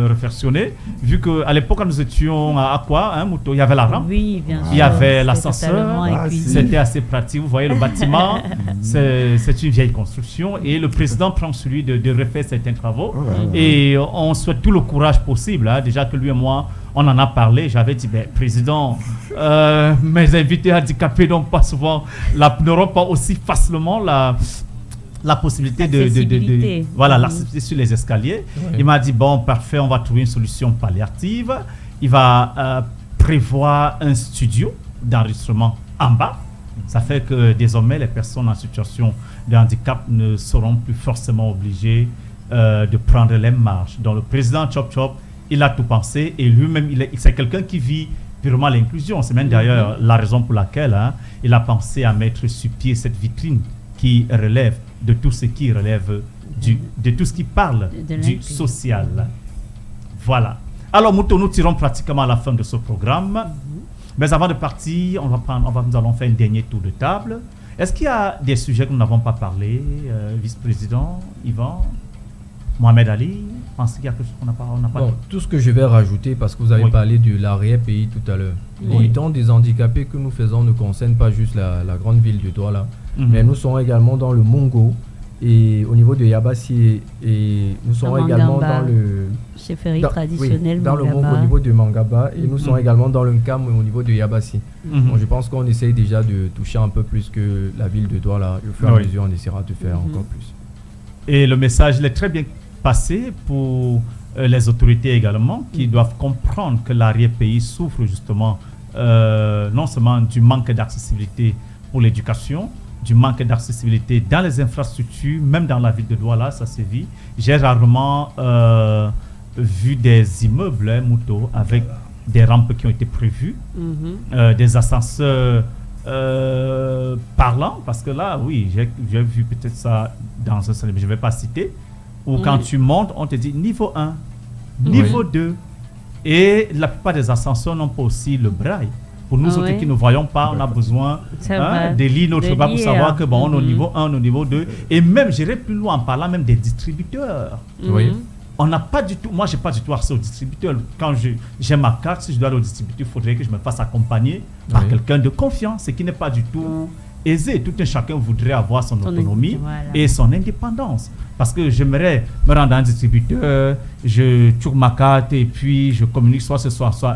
réfectionnés, vu qu'à l'époque, quand nous étions à quoi, Mouto, il y avait la rampe, il y avait l'ascenseur, c'était assez pratique. Vous voyez, le bâtiment, c'est une vieille construction et le président prend celui de refaire certains travaux. Et on souhaite tout le courage possible. Déjà que lui et moi, on en a parlé. J'avais dit, président, mes invités handicapés n'auront pas aussi facilement la possibilité l'accessibilité sur les escaliers. Il m'a dit, bon, parfait, on va trouver une solution palliative. Il va prévoir un studio d'enregistrement en bas. Ça fait que désormais, les personnes en situation de handicap ne seront plus forcément obligées de prendre les marches. Donc, le président Chop Chop il a tout pensé et lui-même, c'est quelqu'un qui vit purement l'inclusion. C'est même d'ailleurs la raison pour laquelle il a pensé à mettre sur pied cette vitrine qui relève de tout ce qui relève de tout ce qui parle du social. Voilà. Alors, nous tirons pratiquement à la fin de ce programme. Mais avant de partir, nous allons faire un dernier tour de table. Est-ce qu'il y a des sujets que nous n'avons pas parlé, vice-président, Yvan, Mohamed Ali? Pensez qu'il y a quelque chose qu'on n'a pas dit. Tout ce que je vais rajouter, parce que vous avez parlé de l'arrière-pays tout à l'heure. Les dons des handicapés que nous faisons ne concernent pas juste la grande ville de Douala, mais nous sommes également dans le Mongo et au niveau de Yabassi, et nous sommes également dans le chefferie traditionnelle dans le Mongo au niveau de Mangaba, et nous sommes également dans le Nkam au niveau de Yabassi. Donc je pense qu'on essaye déjà de toucher un peu plus que la ville de Douala. Au fur et à mesure, on essaiera de faire encore plus. Et le message il est très bien passé pour les autorités également, qui doivent comprendre que l'arrière-pays souffre justement non seulement du manque d'accessibilité pour l'éducation, du manque d'accessibilité dans les infrastructures, même dans la ville de Douala, ça se vit. J'ai rarement vu des immeubles, Mouto, avec des rampes qui ont été prévues, des ascenseurs parlants, parce que là, oui, j'ai vu peut-être ça dans un salon, mais je ne vais pas citer, où quand tu montes, on te dit niveau 1, niveau 2, et la plupart des ascenseurs n'ont pas aussi le braille. Pour nous autres qui ne voyons pas, on a besoin de lire notre bas pour savoir que bon, on est au niveau 1, au niveau 2. Et même, j'irai plus loin en parlant même des distributeurs. On n'a pas du tout, moi, je n'ai pas du tout accès aux distributeurs. Quand j'ai ma carte, si je dois aller au distributeur, il faudrait que je me fasse accompagner par quelqu'un de confiance, ce qui n'est pas du tout aisé. Tout un chacun voudrait avoir son autonomie et son indépendance. Parce que j'aimerais me rendre à un distributeur, je tourne ma carte et puis je communique soit ce soir, soit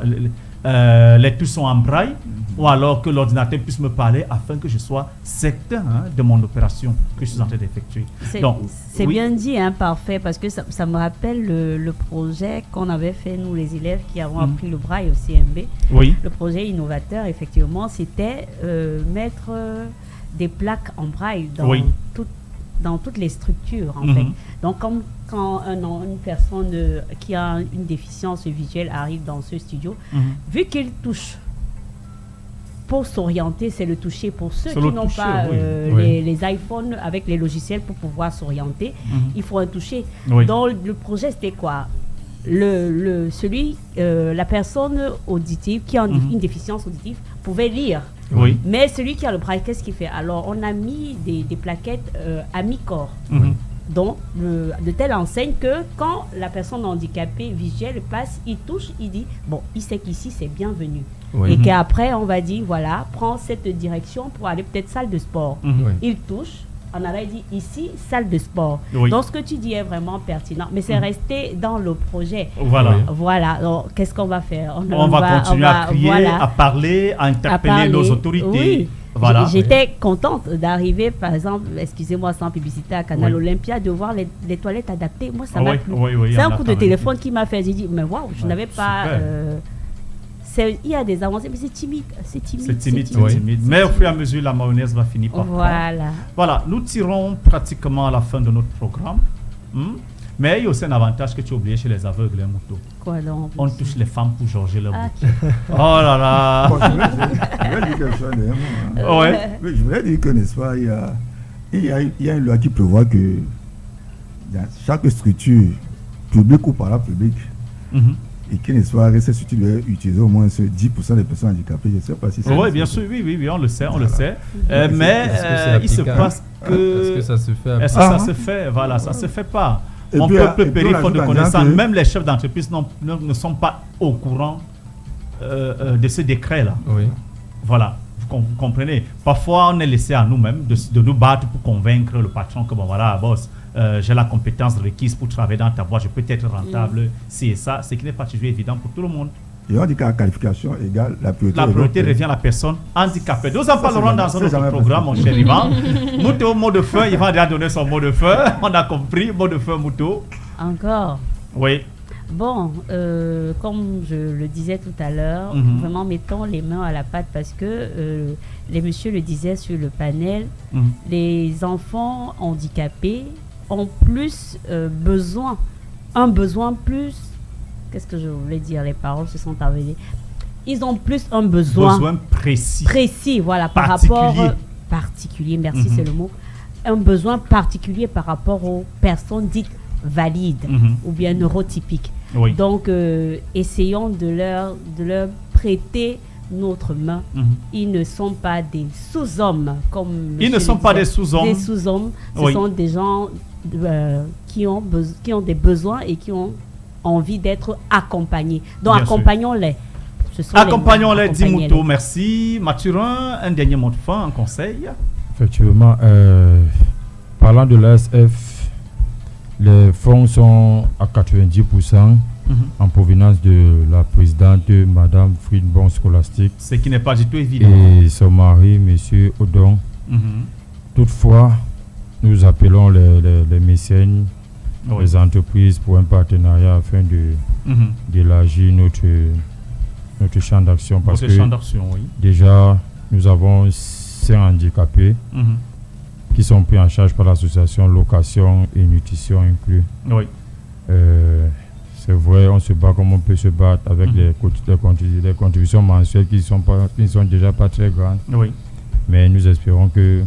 les touches sont en braille, ou alors que l'ordinateur puisse me parler afin que je sois certain de mon opération que je suis en train d'effectuer. C'est bien dit, parfait, parce que ça me rappelle le projet qu'on avait fait, nous les élèves qui avons appris le braille au CMB. Le projet innovateur, effectivement, c'était mettre des plaques en braille dans toutes les structures, en fait. Donc, comme quand une personne qui a une déficience visuelle arrive dans ce studio, vu qu'il touche, pour s'orienter, c'est le toucher. Pour ceux qui n'ont pas les iPhones avec les logiciels pour pouvoir s'orienter, il faut un toucher. Donc, le projet, c'était quoi? La personne auditive qui a une déficience auditive pouvait lire. Mais celui qui a le braille, qu'est-ce qu'il fait? Alors, on a mis des plaquettes à mi-corps. Donc, de telle enseigne que quand la personne handicapée visuelle passe, il touche, il dit, bon, il sait qu'ici, c'est bienvenu. Et qu'après, on va dire, voilà, prends cette direction pour aller peut-être salle de sport. Il touche, on a dit, ici, salle de sport. Donc, ce que tu dis est vraiment pertinent. Mais c'est resté dans le projet. Voilà. Alors, qu'est-ce qu'on va faire? On va continuer à crier, à parler, à interpeller nos autorités. J'étais contente d'arriver, par exemple, excusez-moi, sans publicité, à Canal Olympia, de voir les toilettes adaptées. Moi, ça m'a plu. C'est un coup de téléphone qui m'a fait. J'ai dit, mais waouh, je n'avais pas. Il y a des avancées, mais c'est timide. C'est timide. Mais au fur et à mesure, la mayonnaise va finir par prendre. Voilà, nous tirons pratiquement à la fin de notre programme. Mais il y a aussi un avantage que tu as oublié chez les aveugles, Mouto. Quoi donc? On touche les femmes pour gorger leur bouche. Oh là là! Je voulais dire quelque chose d'ailleurs. Je voulais dire que, n'est-ce pas, il y a une loi qui prévoit que dans chaque structure, publique ou parapublique, et qui n'est pas cette structure doit utiliser au moins 10% des personnes handicapées. Je ne sais pas si c'est. Oui, bien sûr, oui, on le sait, mais il se passe que. Est-ce que ça se fait? Est-ce que ça se fait? Voilà, ça ne se fait pas. Mon peuple périt faute de connaissance. Même les chefs d'entreprise ne sont pas au courant de ce décret-là. Voilà, vous comprenez. Parfois, on est laissé à nous-mêmes de nous battre pour convaincre le patron que, bon voilà, boss, j'ai la compétence requise pour travailler dans ta boîte, je peux être rentable, si et ça, ce qui n'est pas toujours évident pour tout le monde. Et on dit qu'à la qualification égale, la priorité revient à la personne handicapée. Nous en parlerons dans un autre programme, mon cher Yvan. Mouto, mot de fin, Yvan a déjà donné son mot de fin. On a compris, mot de fin, Mouto. Encore? Oui. Bon, comme je le disais tout à l'heure, vraiment mettons les mains à la pâte parce que les messieurs le disaient sur le panel, les enfants handicapés ont plus un besoin plus qu'est-ce que je voulais dire, les paroles se sont avérées. Ils ont plus un besoin précis. Précis, voilà, par rapport particulier, merci, c'est le mot. Un besoin particulier par rapport aux personnes dites valides ou bien neurotypiques. Oui. Donc, essayons de leur prêter notre main. Ils ne sont pas des sous-hommes comme ils ne sont pas des sous-hommes. Des sous-hommes, ce sont des gens qui ont des besoins et qui ont envie d'être accompagnés. Donc, bien accompagnons-les. Accompagnons-les, Dimouto, merci. Mathurin, un dernier mot de fin, un conseil. Effectivement, parlant de l'ASF, les fonds sont à 90% en provenance de la présidente Madame Friedborn Scholastique. Ce qui n'est pas du tout évident. Et son mari, Monsieur Odon. Toutefois, nous appelons les mécènes, les entreprises pour un partenariat afin d'élargir notre champ d'action. Parce que déjà, nous avons 5 handicapés qui sont pris en charge par l'association Location et Nutrition inclus. Oui. C'est vrai, on se bat comme on peut se battre avec les contributions mensuelles qui ne sont déjà pas très grandes. Oui. Mais nous espérons que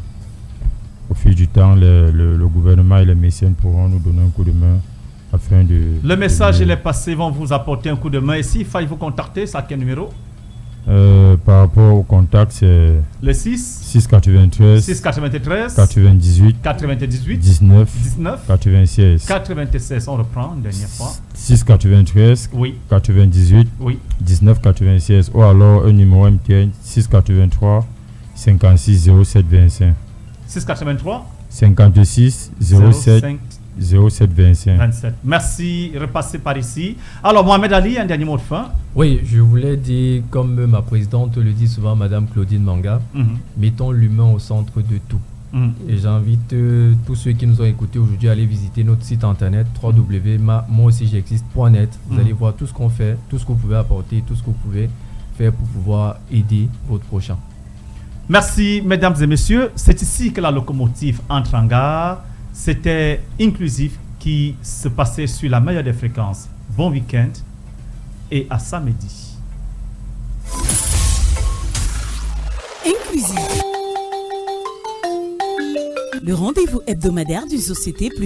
au fil du temps, le gouvernement et les mécènes pourront nous donner un coup de main afin de... Le message et les passés vont vous apporter un coup de main. Et s'il faille vous contacter, c'est à quel numéro? Par rapport au contact, c'est le 6 693 693 98 98 19 19 96 96. On reprend une dernière fois. 693 oui 98 oui 19 96 ou alors un numéro MTN 683 56 07 25 683 56 07 0725. 27. Merci, repassez par ici. Alors Mohamed Ali, un dernier mot de fin. Oui, je voulais dire, comme ma présidente le dit souvent, Madame Claudine Manga, mettons l'humain au centre de tout. Et j'invite tous ceux qui nous ont écoutés aujourd'hui à aller visiter notre site internet www.moiaussi-j'existe.net. Vous allez voir tout ce qu'on fait, tout ce que vous pouvez apporter, tout ce que vous pouvez faire pour pouvoir aider votre prochain. Merci mesdames et messieurs. C'est ici que la locomotive entre en gare. C'était Inclusif qui se passait sur la meilleure des fréquences. Bon week-end et à samedi. Inclusif. Le rendez-vous hebdomadaire d'une société plus